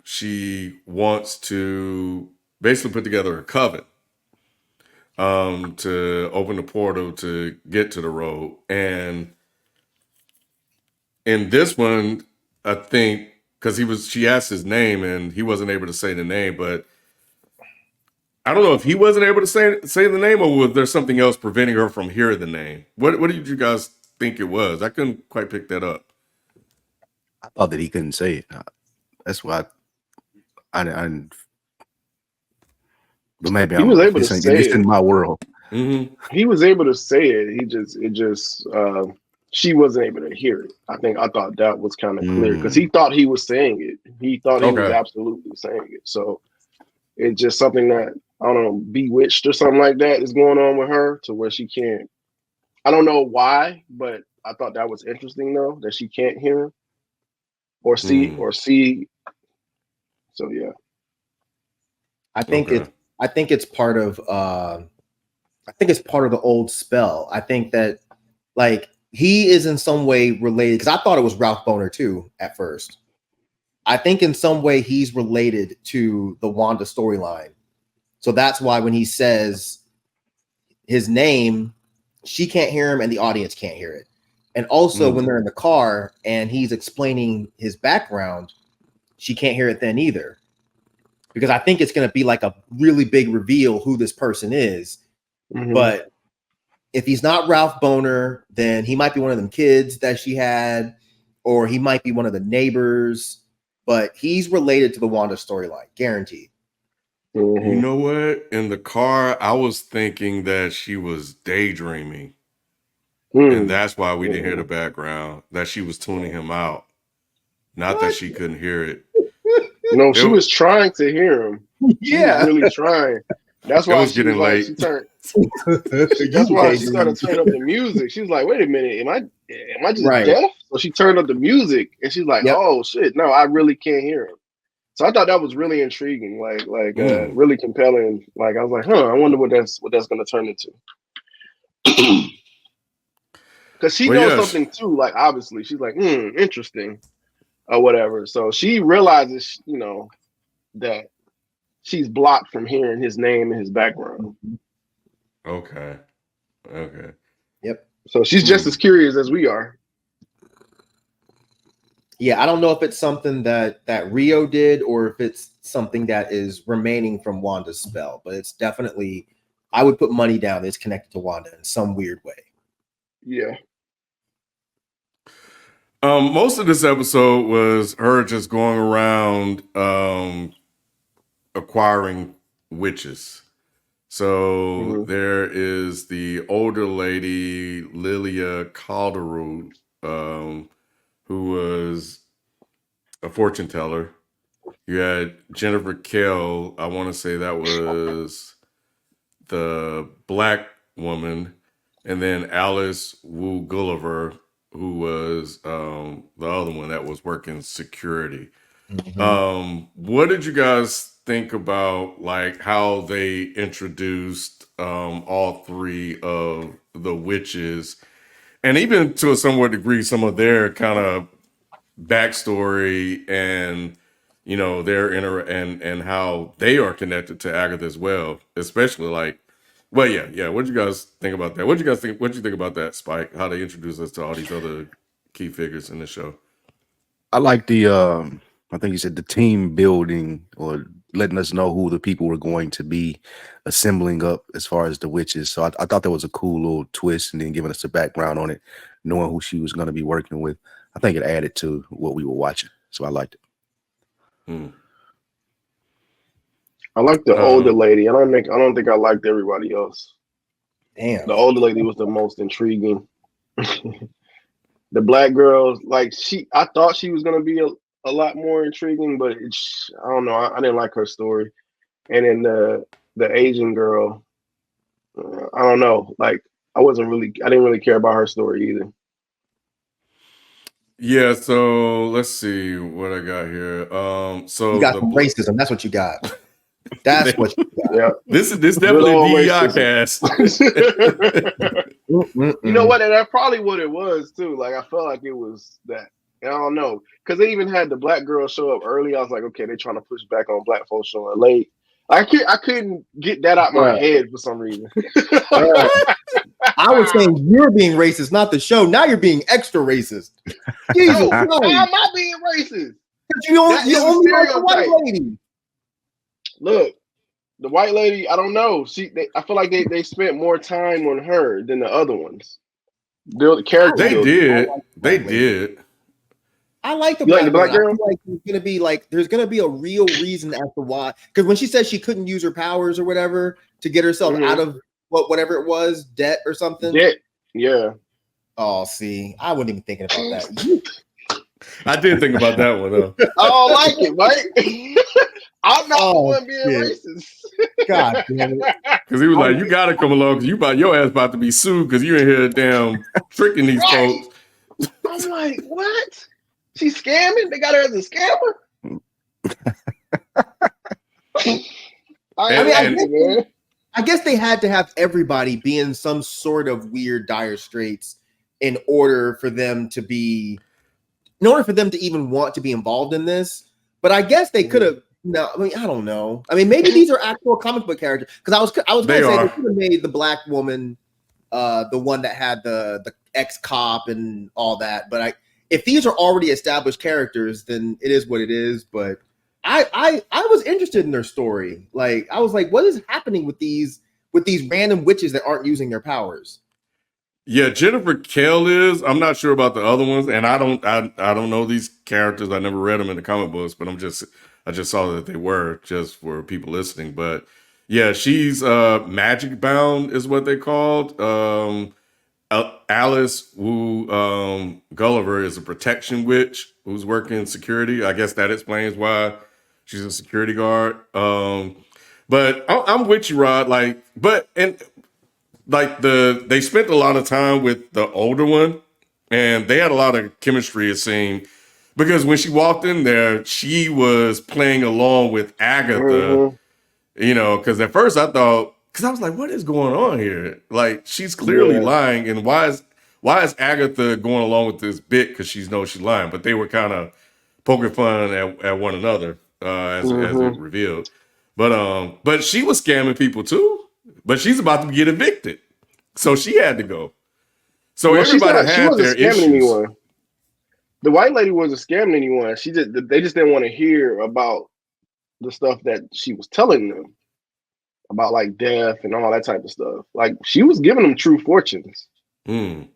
Speaker 1: She wants to basically put together a coven to open the portal to get to the road. And in this one, I think because she asked his name and he wasn't able to say the name, but I don't know if he wasn't able to say the name, or was there something else preventing her from hearing the name? What did you guys think it was? I couldn't quite pick that up.
Speaker 4: I thought that he couldn't say it. That's why I but maybe
Speaker 2: He was able to say
Speaker 4: it's
Speaker 2: it.
Speaker 4: in my world.
Speaker 1: Mm-hmm.
Speaker 2: He was able to say it. She wasn't able to hear it. I thought that was kind of clear because he thought he was saying it. He thought he was absolutely saying it. So it's just something that, I don't know, bewitched or something like that is going on with her to where she can't. I don't know why, but I thought that was interesting though, that she can't hear him or see. So yeah.
Speaker 3: I think it's part of the old spell. I think that like he is in some way related, because I thought it was Ralph Boner too at first. I think in some way he's related to the Wanda storyline. So that's why when he says his name, she can't hear him and the audience can't hear it. And also when they're in the car and he's explaining his background, she can't hear it then either. Because I think it's going to be like a really big reveal who this person is. Mm-hmm. But if he's not Ralph Boner, then he might be one of them kids that she had, or he might be one of the neighbors. But he's related to the Wanda storyline, guaranteed.
Speaker 1: Mm-hmm. You know what? In the car, I was thinking that she was daydreaming. And that's why we didn't hear the background, that she was tuning him out. Not that she couldn't hear it.
Speaker 2: No, she was trying to hear him. She was really trying. That's why
Speaker 1: she was late.
Speaker 2: She turned. That's why she started turning up the music. She was like, "Wait a minute, am I just deaf?" So she turned up the music, and she's like, "Oh shit, no, I really can't hear him." So I thought that was really intriguing, really compelling. Like I was like, "Huh, I wonder what that's going to turn into." Because she knows something too. Like obviously, she's like, interesting, or whatever. So she realizes, that she's blocked from hearing his name and his background.
Speaker 1: Okay.
Speaker 3: Yep.
Speaker 2: So she's just as curious as we are.
Speaker 3: Yeah, I don't know if it's something that Rio did or if it's something that is remaining from Wanda's spell, but it's definitely, I would put money down that it's connected to Wanda in some weird way.
Speaker 2: Yeah.
Speaker 1: Most of this episode was her just going around acquiring witches. So there is the older lady, Lilia Calderon, who was a fortune teller. You had Jennifer Kell, I want to say that was the black woman, and then Alice Wu Gulliver, who was the other one that was working security. What did you guys think about like how they introduced all three of the witches, and even to a somewhat degree some of their kind of backstory and their and how they are connected to Agatha as well, especially like, well, yeah. What did you guys think about that? What did you think about that, Spike? How they introduced us to all these other key figures in the show?
Speaker 4: I like the I think you said the team building, or letting us know who the people were going to be assembling up as far as the witches. So I thought that was a cool little twist, and then giving us a background on it, knowing who she was going to be working with. I think it added to what we were watching, so I liked it.
Speaker 2: I like the older lady. I don't think I liked everybody else.
Speaker 3: Damn.
Speaker 2: The older lady was the most intriguing. The black girl, I thought she was gonna be a lot more intriguing, but I don't know. I didn't like her story. And then the Asian girl, I don't know. Like I didn't really care about her story either.
Speaker 1: Yeah, so let's see what I got here. So
Speaker 3: you got some racism. That's what you got. That's what you got.
Speaker 2: Yeah.
Speaker 1: This definitely DEI cast.
Speaker 2: You know what? And that's probably what it was too. Like I felt like it was that. I don't know, because they even had the black girl show up early. I was like, okay, they're trying to push back on black folks showing late. I couldn't get that out my head for some reason.
Speaker 3: I was saying you're being racist, not the show. Now you're being extra racist. Jesus,
Speaker 2: no, how am I being racist?
Speaker 3: You only like the white lady.
Speaker 2: Look, the white lady, I don't know. I feel like they spent more time on her than the other ones. The character.
Speaker 1: They did.
Speaker 3: I like the
Speaker 2: black
Speaker 3: girl.
Speaker 2: girl.
Speaker 3: I feel like there's gonna be a real reason as to why. Because when she said she couldn't use her powers or whatever to get herself out of whatever it was, debt or something.
Speaker 2: Debt. Yeah.
Speaker 3: Oh, see, I wasn't even thinking about that.
Speaker 1: I did think about that one though.
Speaker 2: I don't like it, Mike. I'm not the one being racist.
Speaker 3: God damn it.
Speaker 1: Because he was like, you gotta come along because your ass about to be sued because you in here damn tricking these folks.
Speaker 2: I'm like, what? She's scamming? They got her as a scammer?
Speaker 3: I guess they had to have everybody be in some sort of weird dire straits in order for them to even want to be involved in this. But I guess they could have. No, I mean, I don't know. I mean, maybe these are actual comic book characters. Because I was going to say they could have made the black woman the one that had the ex-cop and all that. But if these are already established characters, then it is what it is. But I was interested in their story. Like, I was like, what is happening with these random witches that aren't using their powers?
Speaker 1: Yeah, Jennifer Kell is. I'm not sure about the other ones, and I don't know these characters. I never read them in the comic books, but I just saw that they were, just for people listening. But yeah, she's magic bound is what they called. Alice Wu Gulliver is a protection witch who's working security. I guess that explains why she's a security guard. But I'm with you, Rod. They spent a lot of time with the older one, and they had a lot of chemistry, it seemed, because when she walked in there, she was playing along with Agatha, because at first I thought, because I was like, what is going on here? Like, she's clearly lying, and why is Agatha going along with this bit? Because she knows she's lying, but they were kind of poking fun at one another as it revealed. But she was scamming people too. But she's about to get evicted, so she had to go. So everybody had their issues.
Speaker 2: Anyone. The white lady wasn't scamming anyone. They just didn't want to hear about the stuff that she was telling them about, like death and all that type of stuff. Like, she was giving them true fortunes.
Speaker 1: They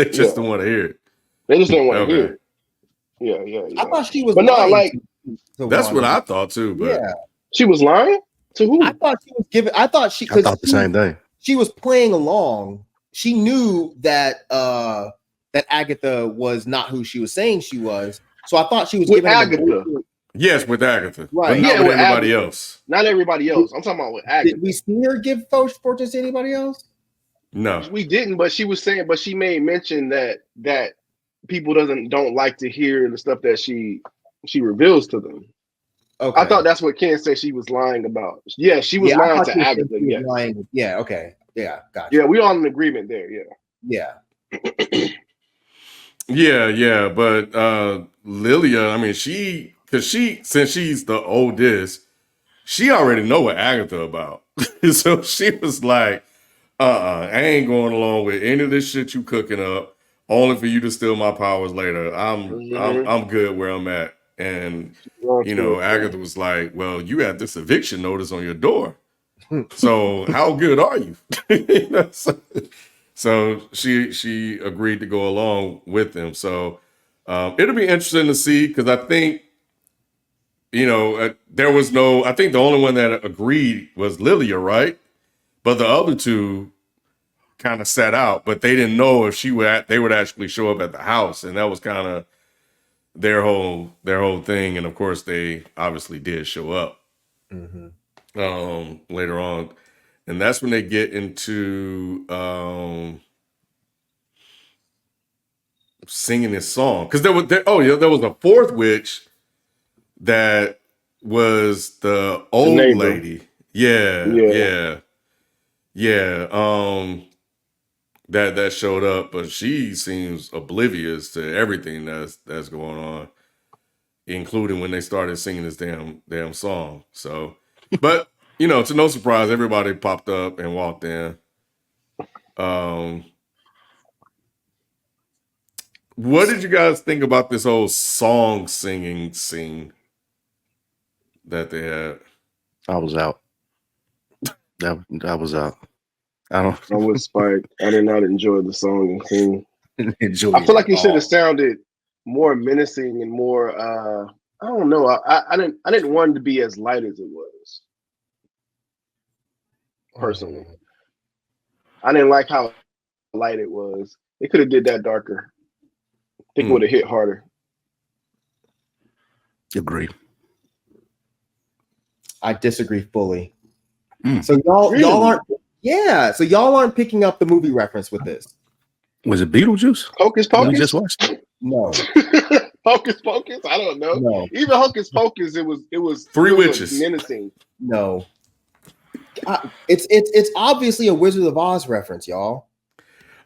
Speaker 1: just didn't want to hear it.
Speaker 2: They just didn't want to hear it. Yeah.
Speaker 3: I thought she was,
Speaker 2: but not like
Speaker 1: that's what I thought too. But
Speaker 2: she was lying to who?
Speaker 3: I thought she was giving. I thought
Speaker 4: the same thing.
Speaker 3: She was playing along. She knew that that Agatha was not who she was saying she was. So I thought she was giving
Speaker 2: Agatha.
Speaker 1: Yes, with Agatha,
Speaker 3: right?
Speaker 1: But not with everybody else.
Speaker 2: Not everybody else. I'm talking about with Agatha.
Speaker 3: Did we see her give fortunes to anybody else?
Speaker 1: No,
Speaker 2: we didn't. But she was saying. But she made mention that people don't like to hear the stuff that she reveals to them. Okay. I thought that's what Ken said she was lying about. Yeah, she was lying to Agatha. Yeah.
Speaker 3: Yeah, okay. Yeah, gotcha.
Speaker 2: Yeah, we all in agreement there.
Speaker 3: Yeah.
Speaker 1: Yeah. But Lilia, I mean, since she's the oldest, she already know what Agatha about. So she was like, I ain't going along with any of this shit you cooking up, only for you to steal my powers later. I'm good where I'm at. And Agatha was like, well, you had this eviction notice on your door. So how good are you? So she agreed to go along with him. So it'll be interesting to see, because I think, I think the only one that agreed was Lilia, right? But the other two kind of sat out, but they didn't know if they would actually show up at the house. And that was kind of their whole thing. And of course they obviously did show up later on. And that's when they get into singing this song. Because there was a fourth witch that was the
Speaker 2: The
Speaker 1: old
Speaker 2: neighbor.
Speaker 1: lady. Yeah. That showed up, but she seems oblivious to everything that's going on, including when they started singing this damn song. So, but to no surprise, everybody popped up and walked in. What did you guys think about this whole song singing scene that they had?
Speaker 4: I was out. That was out. I
Speaker 2: I was Spike. I did not enjoy the song and sing.
Speaker 4: don't enjoy
Speaker 2: I feel like
Speaker 4: it
Speaker 2: it
Speaker 4: at
Speaker 2: should
Speaker 4: all.
Speaker 2: have sounded more menacing and more. I don't know. I didn't want it to be as light as it was. Personally, I didn't like how light it was. They could have did that darker. I think it would have hit harder.
Speaker 4: Agree.
Speaker 3: I disagree fully. So y'all aren't. Yeah. So y'all aren't picking up the movie reference with this.
Speaker 4: Was it Beetlejuice?
Speaker 2: Hocus
Speaker 4: We
Speaker 2: Pocus.
Speaker 4: just watched it.
Speaker 3: No.
Speaker 2: Hocus Pocus. I don't know.
Speaker 3: No.
Speaker 2: Even Hocus Pocus, it was
Speaker 1: Three
Speaker 2: it was
Speaker 1: witches.
Speaker 2: menacing.
Speaker 3: No. It's obviously a Wizard of Oz reference, y'all.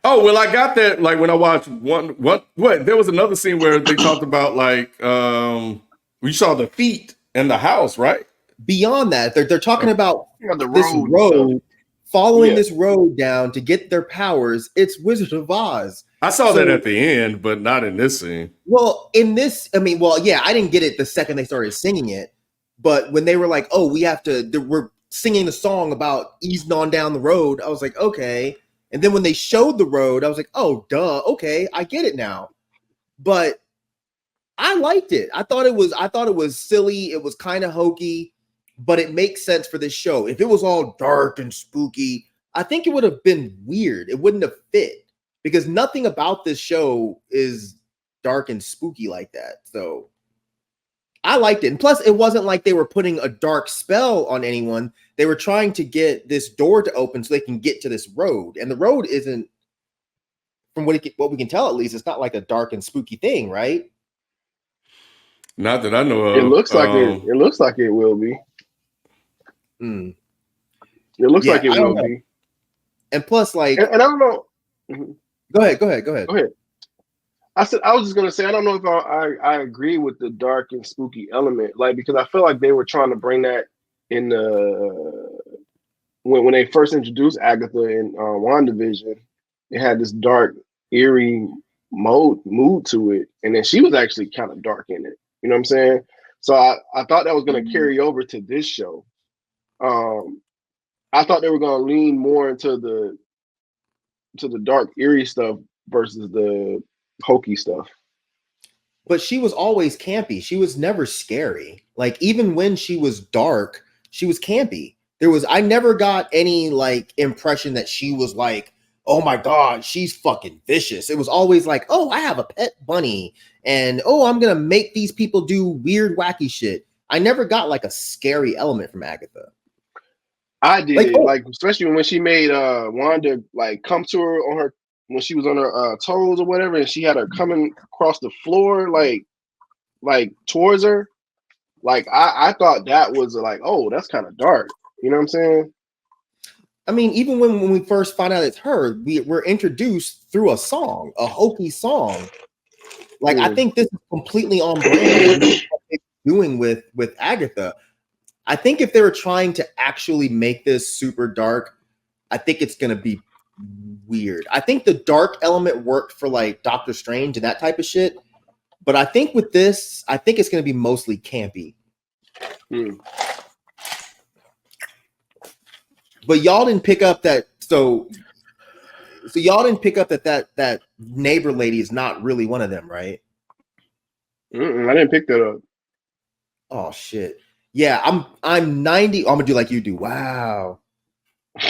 Speaker 1: Oh, well, I got that. Like when I watched what there was another scene where they talked about like we saw the feet in the house, right?
Speaker 3: Beyond that, they're talking about
Speaker 2: The
Speaker 3: this
Speaker 2: road.
Speaker 3: road, following
Speaker 2: Yeah.
Speaker 3: this road down to get their powers. It's Wizard of Oz.
Speaker 1: I saw that at the end, but not in this scene.
Speaker 3: Well, in this, I didn't get it the second they started singing it, but when they were like, "Oh, we're singing the song about easing on down the road," I was like, "Okay." And then when they showed the road, I was like, "Oh, duh, okay, I get it now." But I liked it. I thought it was silly. It was kind of hokey, but it makes sense for this show. If it was all dark and spooky, I think it would have been weird. It wouldn't have fit because nothing about this show is dark and spooky like that. So I liked it. And plus, it wasn't like they were putting a dark spell on anyone. They were trying to get this door to open so they can get to this road. And the road isn't, from what we can tell at least, it's not like a dark and spooky thing, right?
Speaker 1: Not that I know of.
Speaker 2: It looks like it. It looks like it will be.
Speaker 3: Mm.
Speaker 2: It looks like it will be.
Speaker 3: And plus, like,
Speaker 2: and I don't know.
Speaker 3: Go ahead.
Speaker 2: I was just gonna say I don't know if I agree with the dark and spooky element, like because I feel like they were trying to bring that in the when they first introduced Agatha in WandaVision, it had this dark, eerie mood to it, and then she was actually kind of dark in it. You know what I'm saying? So I thought that was gonna carry over to this show. I thought they were gonna lean more into the dark, eerie stuff versus the hokey stuff.
Speaker 3: But she was always campy. She was never scary. Like even when she was dark, she was campy. I never got any like impression that she was like, oh my God, she's fucking vicious. It was always like, oh, I have a pet bunny and oh, I'm going to make these people do weird, wacky shit. I never got like a scary element from Agatha.
Speaker 2: I did, like especially when she made Wanda like come to her on her when she was on her toes or whatever, and she had her coming across the floor like towards her. Like I thought that was like, oh, that's kind of dark. You know what I'm saying?
Speaker 3: I mean, even when we first find out it's her, we're introduced through a song, a hokey song. Like I think this is completely on brand with what they're doing with Agatha. I think if they were trying to actually make this super dark, I think it's going to be weird. I think the dark element worked for like Doctor Strange and that type of shit. But I think with this, I think it's going to be mostly campy. But y'all didn't pick up that. So y'all didn't pick up that neighbor lady is not really one of them, right?
Speaker 2: I didn't pick that up.
Speaker 3: Oh shit. Yeah, I'm 90. I'm gonna do like you do. Wow.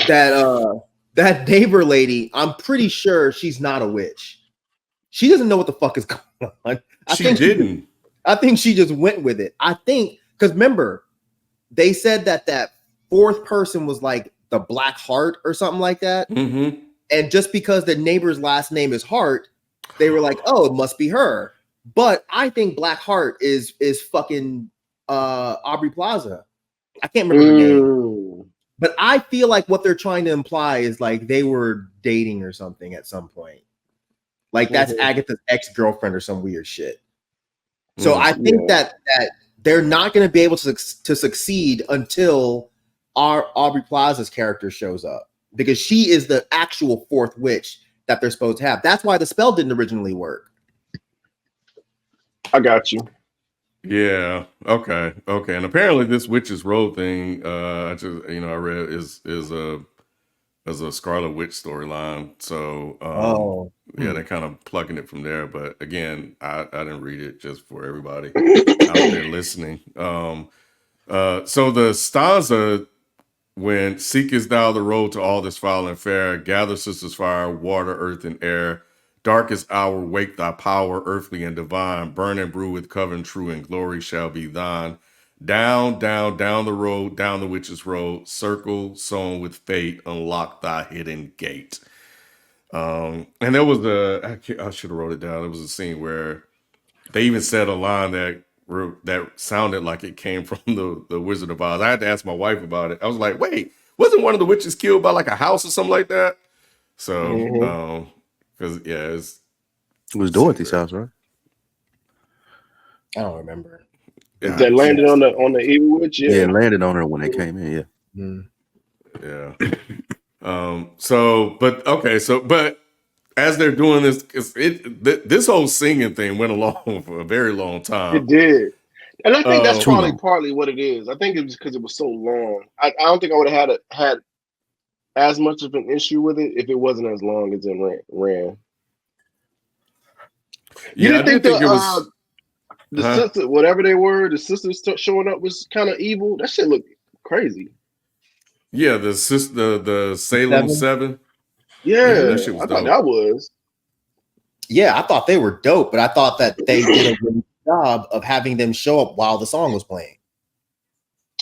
Speaker 3: That neighbor lady, I'm pretty sure she's not a witch. She doesn't know what the fuck is going on. I think she just went with it. I think because remember, they said that fourth person was like the Black Heart or something like that.
Speaker 1: Mm-hmm.
Speaker 3: And just because the neighbor's last name is Hart, they were like, oh, it must be her. But I think Black Heart is fucking Aubrey Plaza. I can't remember her name.
Speaker 2: Mm.
Speaker 3: But I feel like what they're trying to imply is like they were dating or something at some point. Like that's Agatha's ex-girlfriend or some weird shit. So I think that they're not going to be able to succeed until our Aubrey Plaza's character shows up, because she is the actual fourth witch that they're supposed to have. That's why the spell didn't originally work.
Speaker 2: I got you.
Speaker 1: Yeah. Okay. And apparently this Witch's Road thing, I just I read is a Scarlet Witch storyline. So they're kind of plucking it from there. But again, I didn't read it, just for everybody out there listening. So the stanza, when seekest thou the road to all this foul and fair, gather sisters fire, water, earth, and air. Darkest hour, wake thy power, earthly and divine. Burn and brew with coven true, and glory shall be thine. Down, down, down the road, down the witch's road. Circle, sown with fate, unlock thy hidden gate. And there was I should have wrote it down. There was a scene where they even said a line that sounded like it came from the Wizard of Oz. I had to ask my wife about it. I was like, wait, wasn't one of the witches killed by like a house or something like that? So, because
Speaker 4: it was Dorothy's house, right?
Speaker 3: I don't remember.
Speaker 2: Yeah, that landed on the evil witch.
Speaker 4: Yeah, it landed on her when they came in. Yeah.
Speaker 1: Yeah. But as they're doing this, this whole singing thing went along for a very long time.
Speaker 2: It did, and I think that's probably partly what it is. I think it was because it was so long. I don't think I would have had as much of an issue with it if it wasn't as long as it ran. You didn't think it was the sister, whatever they were, the sisters showing up was kind of evil? That shit looked crazy.
Speaker 1: Yeah, the Salem Seven.
Speaker 2: Yeah, that shit was dope. That was.
Speaker 3: Yeah, I thought they were dope, but I thought that they did a really good job of having them show up while the song was playing.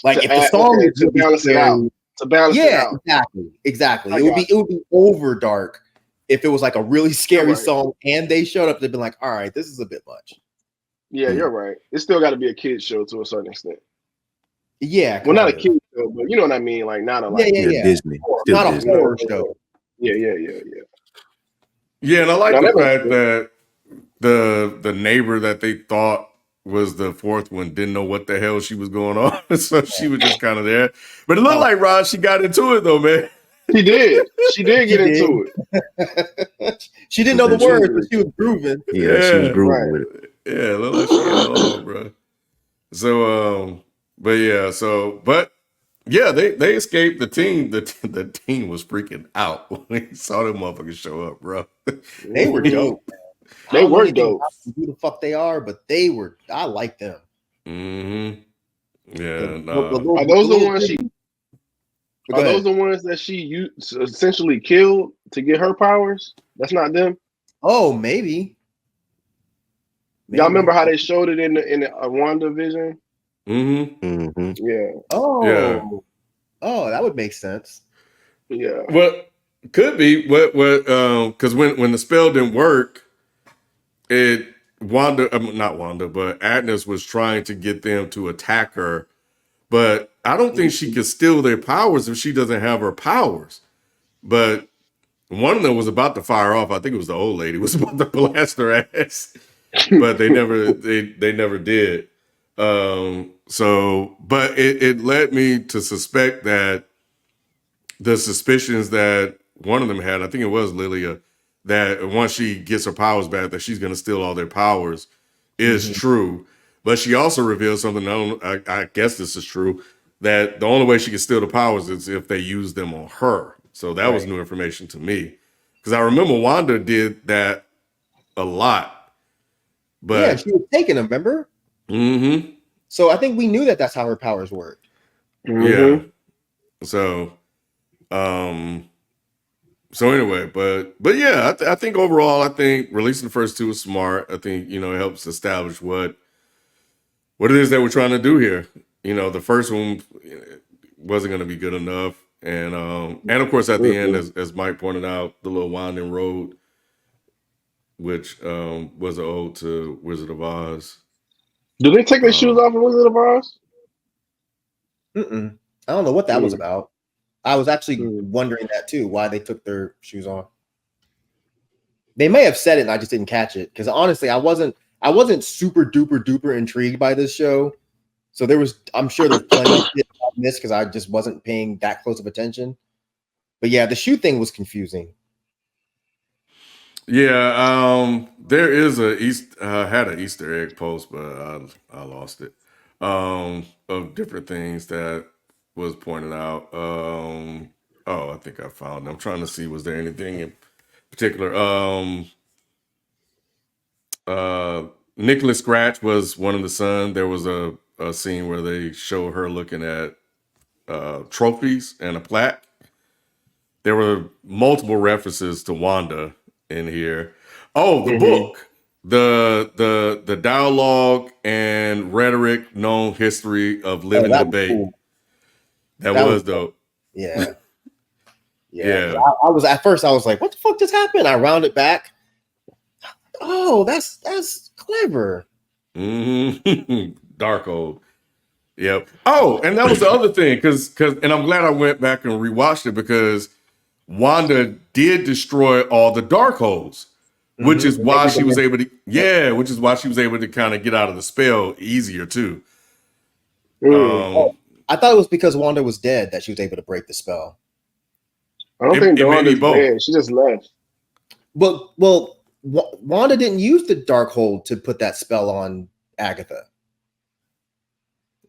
Speaker 3: Like if the song is
Speaker 2: to balance it out. To balance it out.
Speaker 3: Exactly. It would be over dark if it was like a really scary song and they showed up. They'd been like, all right, this is a bit much.
Speaker 2: Yeah, you're right. It's still got to be a kid's show to a certain extent.
Speaker 3: Yeah.
Speaker 2: Well, not a kid's show, but you know what I mean? Like, not a
Speaker 4: Disney.
Speaker 3: Not a horror show.
Speaker 2: Yeah.
Speaker 1: Yeah, and I like the fact that the neighbor that they thought was the fourth one didn't know what the hell she was going on. So she was just kind of there. But it looked like, Ron, she got into it though, man.
Speaker 2: She did. She did get into
Speaker 3: it. She didn't know the words, but she was grooving.
Speaker 4: Yeah, she was grooving with it.
Speaker 1: Yeah, it looked like she got it on, bro. So, but they escaped the team. The team was freaking out when he saw them motherfuckers show up, bro.
Speaker 3: They were dope.
Speaker 2: They were dope.
Speaker 3: Who the fuck they are, but they were. I like them.
Speaker 1: Mm-hmm. Yeah.
Speaker 2: Are those the ones Are those the ones that she essentially killed to get her powers? That's not them.
Speaker 3: Oh, maybe.
Speaker 2: Y'all remember how they showed it in the WandaVision?
Speaker 1: Mm-hmm.
Speaker 2: Yeah.
Speaker 3: Oh. Yeah. Oh, that would make sense.
Speaker 2: Yeah.
Speaker 1: Well, could be. Because when the spell didn't work, not Wanda, but Agnes was trying to get them to attack her. But I don't think she could steal their powers if she doesn't have her powers. But one of them was about to fire off. I think it was the old lady was about to blast her ass, but they never did. But it led me to suspect that the suspicions that one of them had, I think it was Lilia, that once she gets her powers back, that she's going to steal all their powers, is true. But she also revealed something. I guess this is true, that the only way she can steal the powers is if they use them on her. So that was new information to me, because I remember Wanda did that a lot. But
Speaker 3: yeah, she was taking them. Remember?
Speaker 1: Mm-hmm.
Speaker 3: So I think we knew that that's how her powers work.
Speaker 1: Yeah. So, anyway, but yeah, I think overall, I think releasing the first two was smart. I think it helps establish what it is that we're trying to do here. The first one wasn't going to be good enough, and of course at the end, as Mike pointed out, the little winding road, which was an ode to Wizard of Oz.
Speaker 2: Do they take their shoes off in Wizard of Oz?
Speaker 3: I don't know what that was about. I was actually wondering that too, why they took their shoes off. They may have said it and I just didn't catch it. Because honestly, I wasn't super duper intrigued by this show. So I'm sure there's plenty of shit I missed because I just wasn't paying that close of attention. But yeah, the shoe thing was confusing.
Speaker 1: Yeah, there is had an Easter egg post, but I lost it. Of different things that was pointed out. I think I found it. I'm trying to see, was there anything in particular? Nicholas Scratch was one of the sons. There was a scene where they show her looking at trophies and a plaque. There were multiple references to Wanda in here. Oh, the book, the dialogue and rhetoric, known history of living debate. Cool. That was dope.
Speaker 3: Yeah. Yeah. I was at first, I was like, what the fuck just happened? I rounded back. Oh, that's clever.
Speaker 1: Darkhold. Yep. Oh, and that was the other thing, and I'm glad I went back and rewatched it because Wanda did destroy all the Darkholds, which is why she was able to kind of get out of the spell easier too.
Speaker 3: I thought it was because Wanda was dead that she was able to break the spell.
Speaker 2: I don't think Wanda's dead. She just left.
Speaker 3: Well, Wanda didn't use the Darkhold to put that spell on Agatha.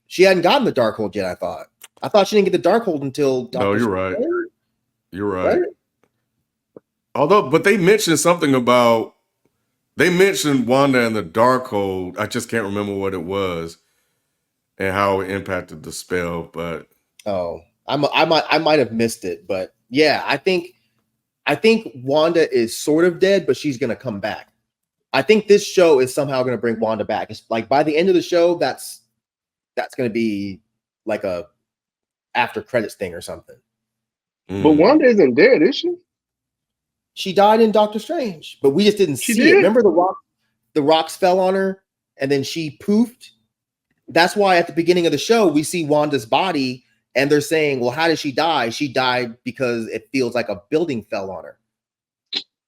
Speaker 3: She hadn't gotten the Darkhold yet, I thought she didn't get the Darkhold until
Speaker 1: No, you're right. You're right. But they mentioned something about, they mentioned Wanda and the Darkhold. I just can't remember what it was and how it impacted the spell. But
Speaker 3: I might have missed it. But yeah, I think Wanda is sort of dead, but she's gonna come back. I think this show is somehow gonna bring Wanda back. It's like by the end of the show, that's gonna be like a after credits thing or something.
Speaker 2: But Wanda isn't dead, is she?
Speaker 3: She died in Doctor Strange, but we just didn't see it. Remember the rocks fell on her and then she poofed? That's why at the beginning of the show, we see Wanda's body and they're saying, well, how did she die? She died because it feels like a building fell on her.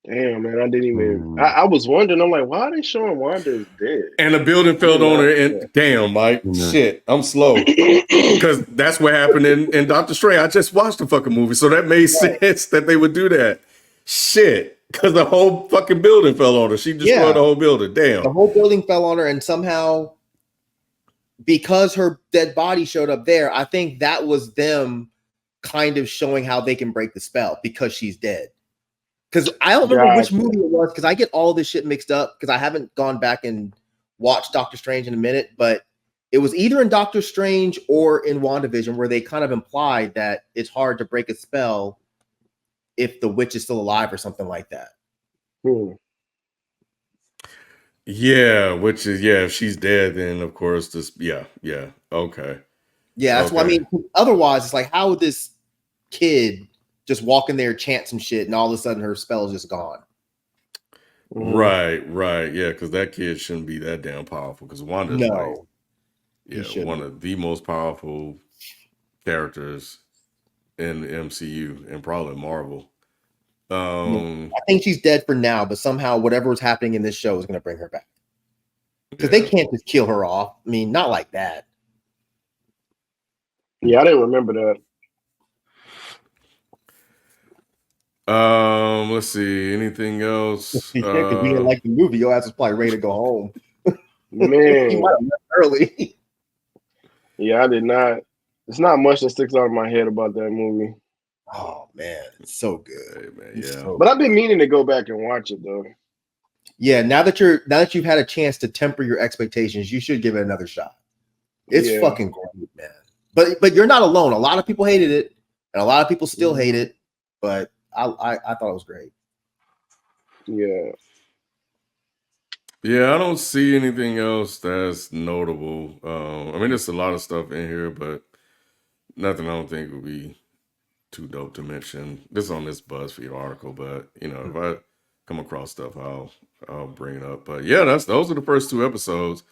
Speaker 2: Damn, man, I didn't even. I was wondering. I'm like, why are they showing Wanda is dead?
Speaker 1: And a building fell on her. And damn, Mike, shit, I'm slow because that's what happened in Doctor Strange. I just watched the fucking movie, so that made sense that they would do that. Shit, because the whole fucking building fell on her. She destroyed the whole building. Damn,
Speaker 3: the whole building fell on her, and somehow, because her dead body showed up there, I think that was them kind of showing how they can break the spell because she's dead. Because I don't remember which movie it was, because I get all this shit mixed up because I haven't gone back and watched Doctor Strange in a minute, but it was either in Doctor Strange or in WandaVision where they kind of implied that it's hard to break a spell if the witch is still alive or something like that.
Speaker 1: Yeah, which is, if she's dead, then of course this, okay.
Speaker 3: Yeah, that's what I mean. Otherwise, it's like, how would this kid just walk in there, chant some shit, and all of a sudden her spell is just gone?
Speaker 1: Right, yeah, because that kid shouldn't be that damn powerful. Because Wanda's one of the most powerful characters in the MCU and probably Marvel.
Speaker 3: I think she's dead for now, but somehow whatever is happening in this show is going to bring her back. Because they can't just kill her off. I mean, not like that.
Speaker 2: Yeah, I didn't remember that.
Speaker 1: Let's see. Anything else?
Speaker 3: Because you didn't like the movie, your ass is probably ready to go home.
Speaker 2: Man,
Speaker 3: you might have left early.
Speaker 2: Yeah, I did not. It's not much that sticks out of my head about that movie.
Speaker 3: Oh man, it's so good, man.
Speaker 2: But I've been meaning to go back and watch it though.
Speaker 3: Yeah, now that you've had a chance to temper your expectations, you should give it another shot. It's fucking great, man. But you're not alone. A lot of people hated it, and a lot of people still hate it. But I thought it was great.
Speaker 2: Yeah.
Speaker 1: Yeah, I don't see anything else that's notable. I mean, there's a lot of stuff in here, but nothing I don't think would be too dope to mention. This is on this BuzzFeed article, but if I come across stuff, I'll bring it up. But yeah, those are the first two episodes.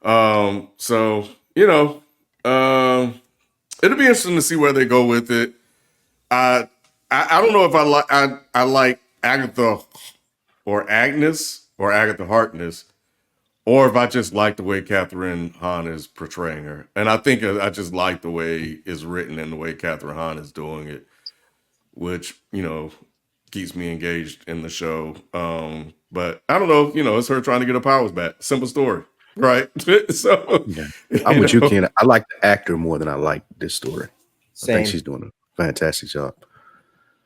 Speaker 1: So it'll be interesting to see where they go with it. I don't know if I like Agatha or Agnes or Agatha Harkness, or if I just like the way Catherine Hahn is portraying her. And I think I just like the way it's written and the way Catherine Hahn is doing it, which, keeps me engaged in the show. But I don't know, it's her trying to get her powers back. Simple story, right? So
Speaker 4: yeah. I'm with you, Ken. I like the actor more than I like this story.
Speaker 3: Same.
Speaker 4: I think she's doing a fantastic job.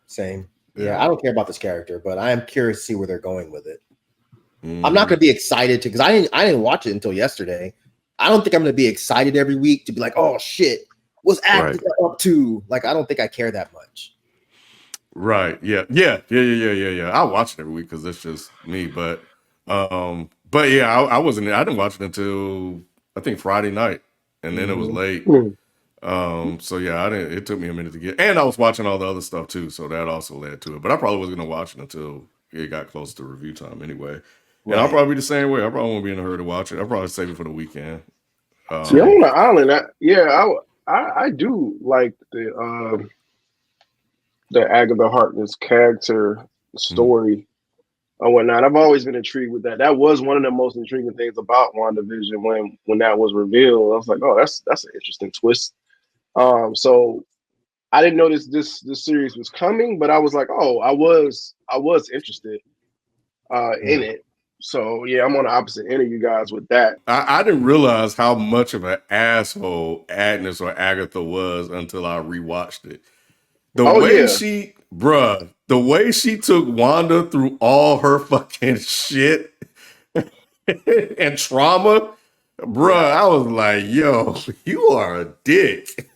Speaker 3: Same. Yeah, I don't care about this character, but I am curious to see where they're going with it. I'm not going to be excited because I didn't watch it until yesterday. I don't think I'm going to be excited every week to be like, oh shit, what's Agatha up to? Like, I don't think I care that much.
Speaker 1: Right. Yeah. I watch it every week because it's just me. But yeah, I didn't watch it until I think Friday night, and then it was late. So yeah, it took me a minute to get, and I was watching all the other stuff too, so that also led to it. But I probably wasn't gonna watch it until it got close to review time anyway. And I'll probably be the same way. I probably won't be in a hurry to watch it. I'll probably save it for the weekend.
Speaker 2: See, on the island, I do like the Agatha Harkness character story and whatnot. I've always been intrigued with that. That was one of the most intriguing things about WandaVision when that was revealed. I was like, oh, that's an interesting twist. So I didn't know this series was coming, but I was like, oh, I was interested in it. So yeah, I'm on the opposite end of you guys with that.
Speaker 1: I didn't realize how much of an asshole Agnes or Agatha was until I rewatched it. The way she took Wanda through all her fucking shit and trauma, I was like, yo, you are a dick.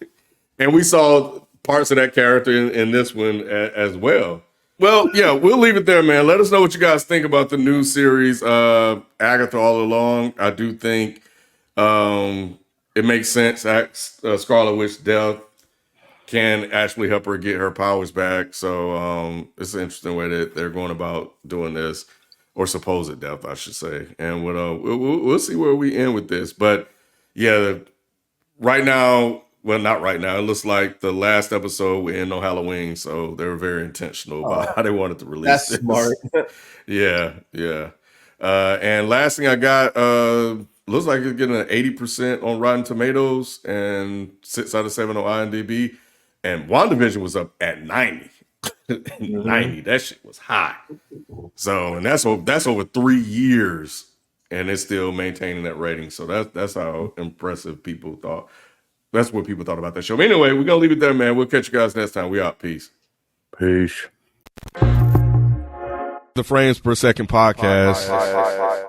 Speaker 1: And we saw parts of that character in this one as well. Well, yeah, we'll leave it there, man. Let us know what you guys think about the new series, Agatha All Along. I do think it makes sense. Scarlet Witch death can actually help her get her powers back. So it's an interesting way that they're going about doing this, or supposed death, I should say. And we'll see where we end with this. But yeah, right now. Well, not right now. It looks like the last episode we end on Halloween, so they were very intentional about how they wanted to release this.
Speaker 3: Smart.
Speaker 1: Yeah. And last thing I got, looks like it's getting an 80% on Rotten Tomatoes and 6 out of 7 on IMDb. And WandaVision was up at 90. 90. That shit was high. So, and that's over 3 years, and it's still maintaining that rating. So that's how impressive people thought. That's what people thought about that show. But anyway, we're going to leave it there, man. We'll catch you guys next time. We out. Peace.
Speaker 4: Peace.
Speaker 1: The Frames Per Second podcast.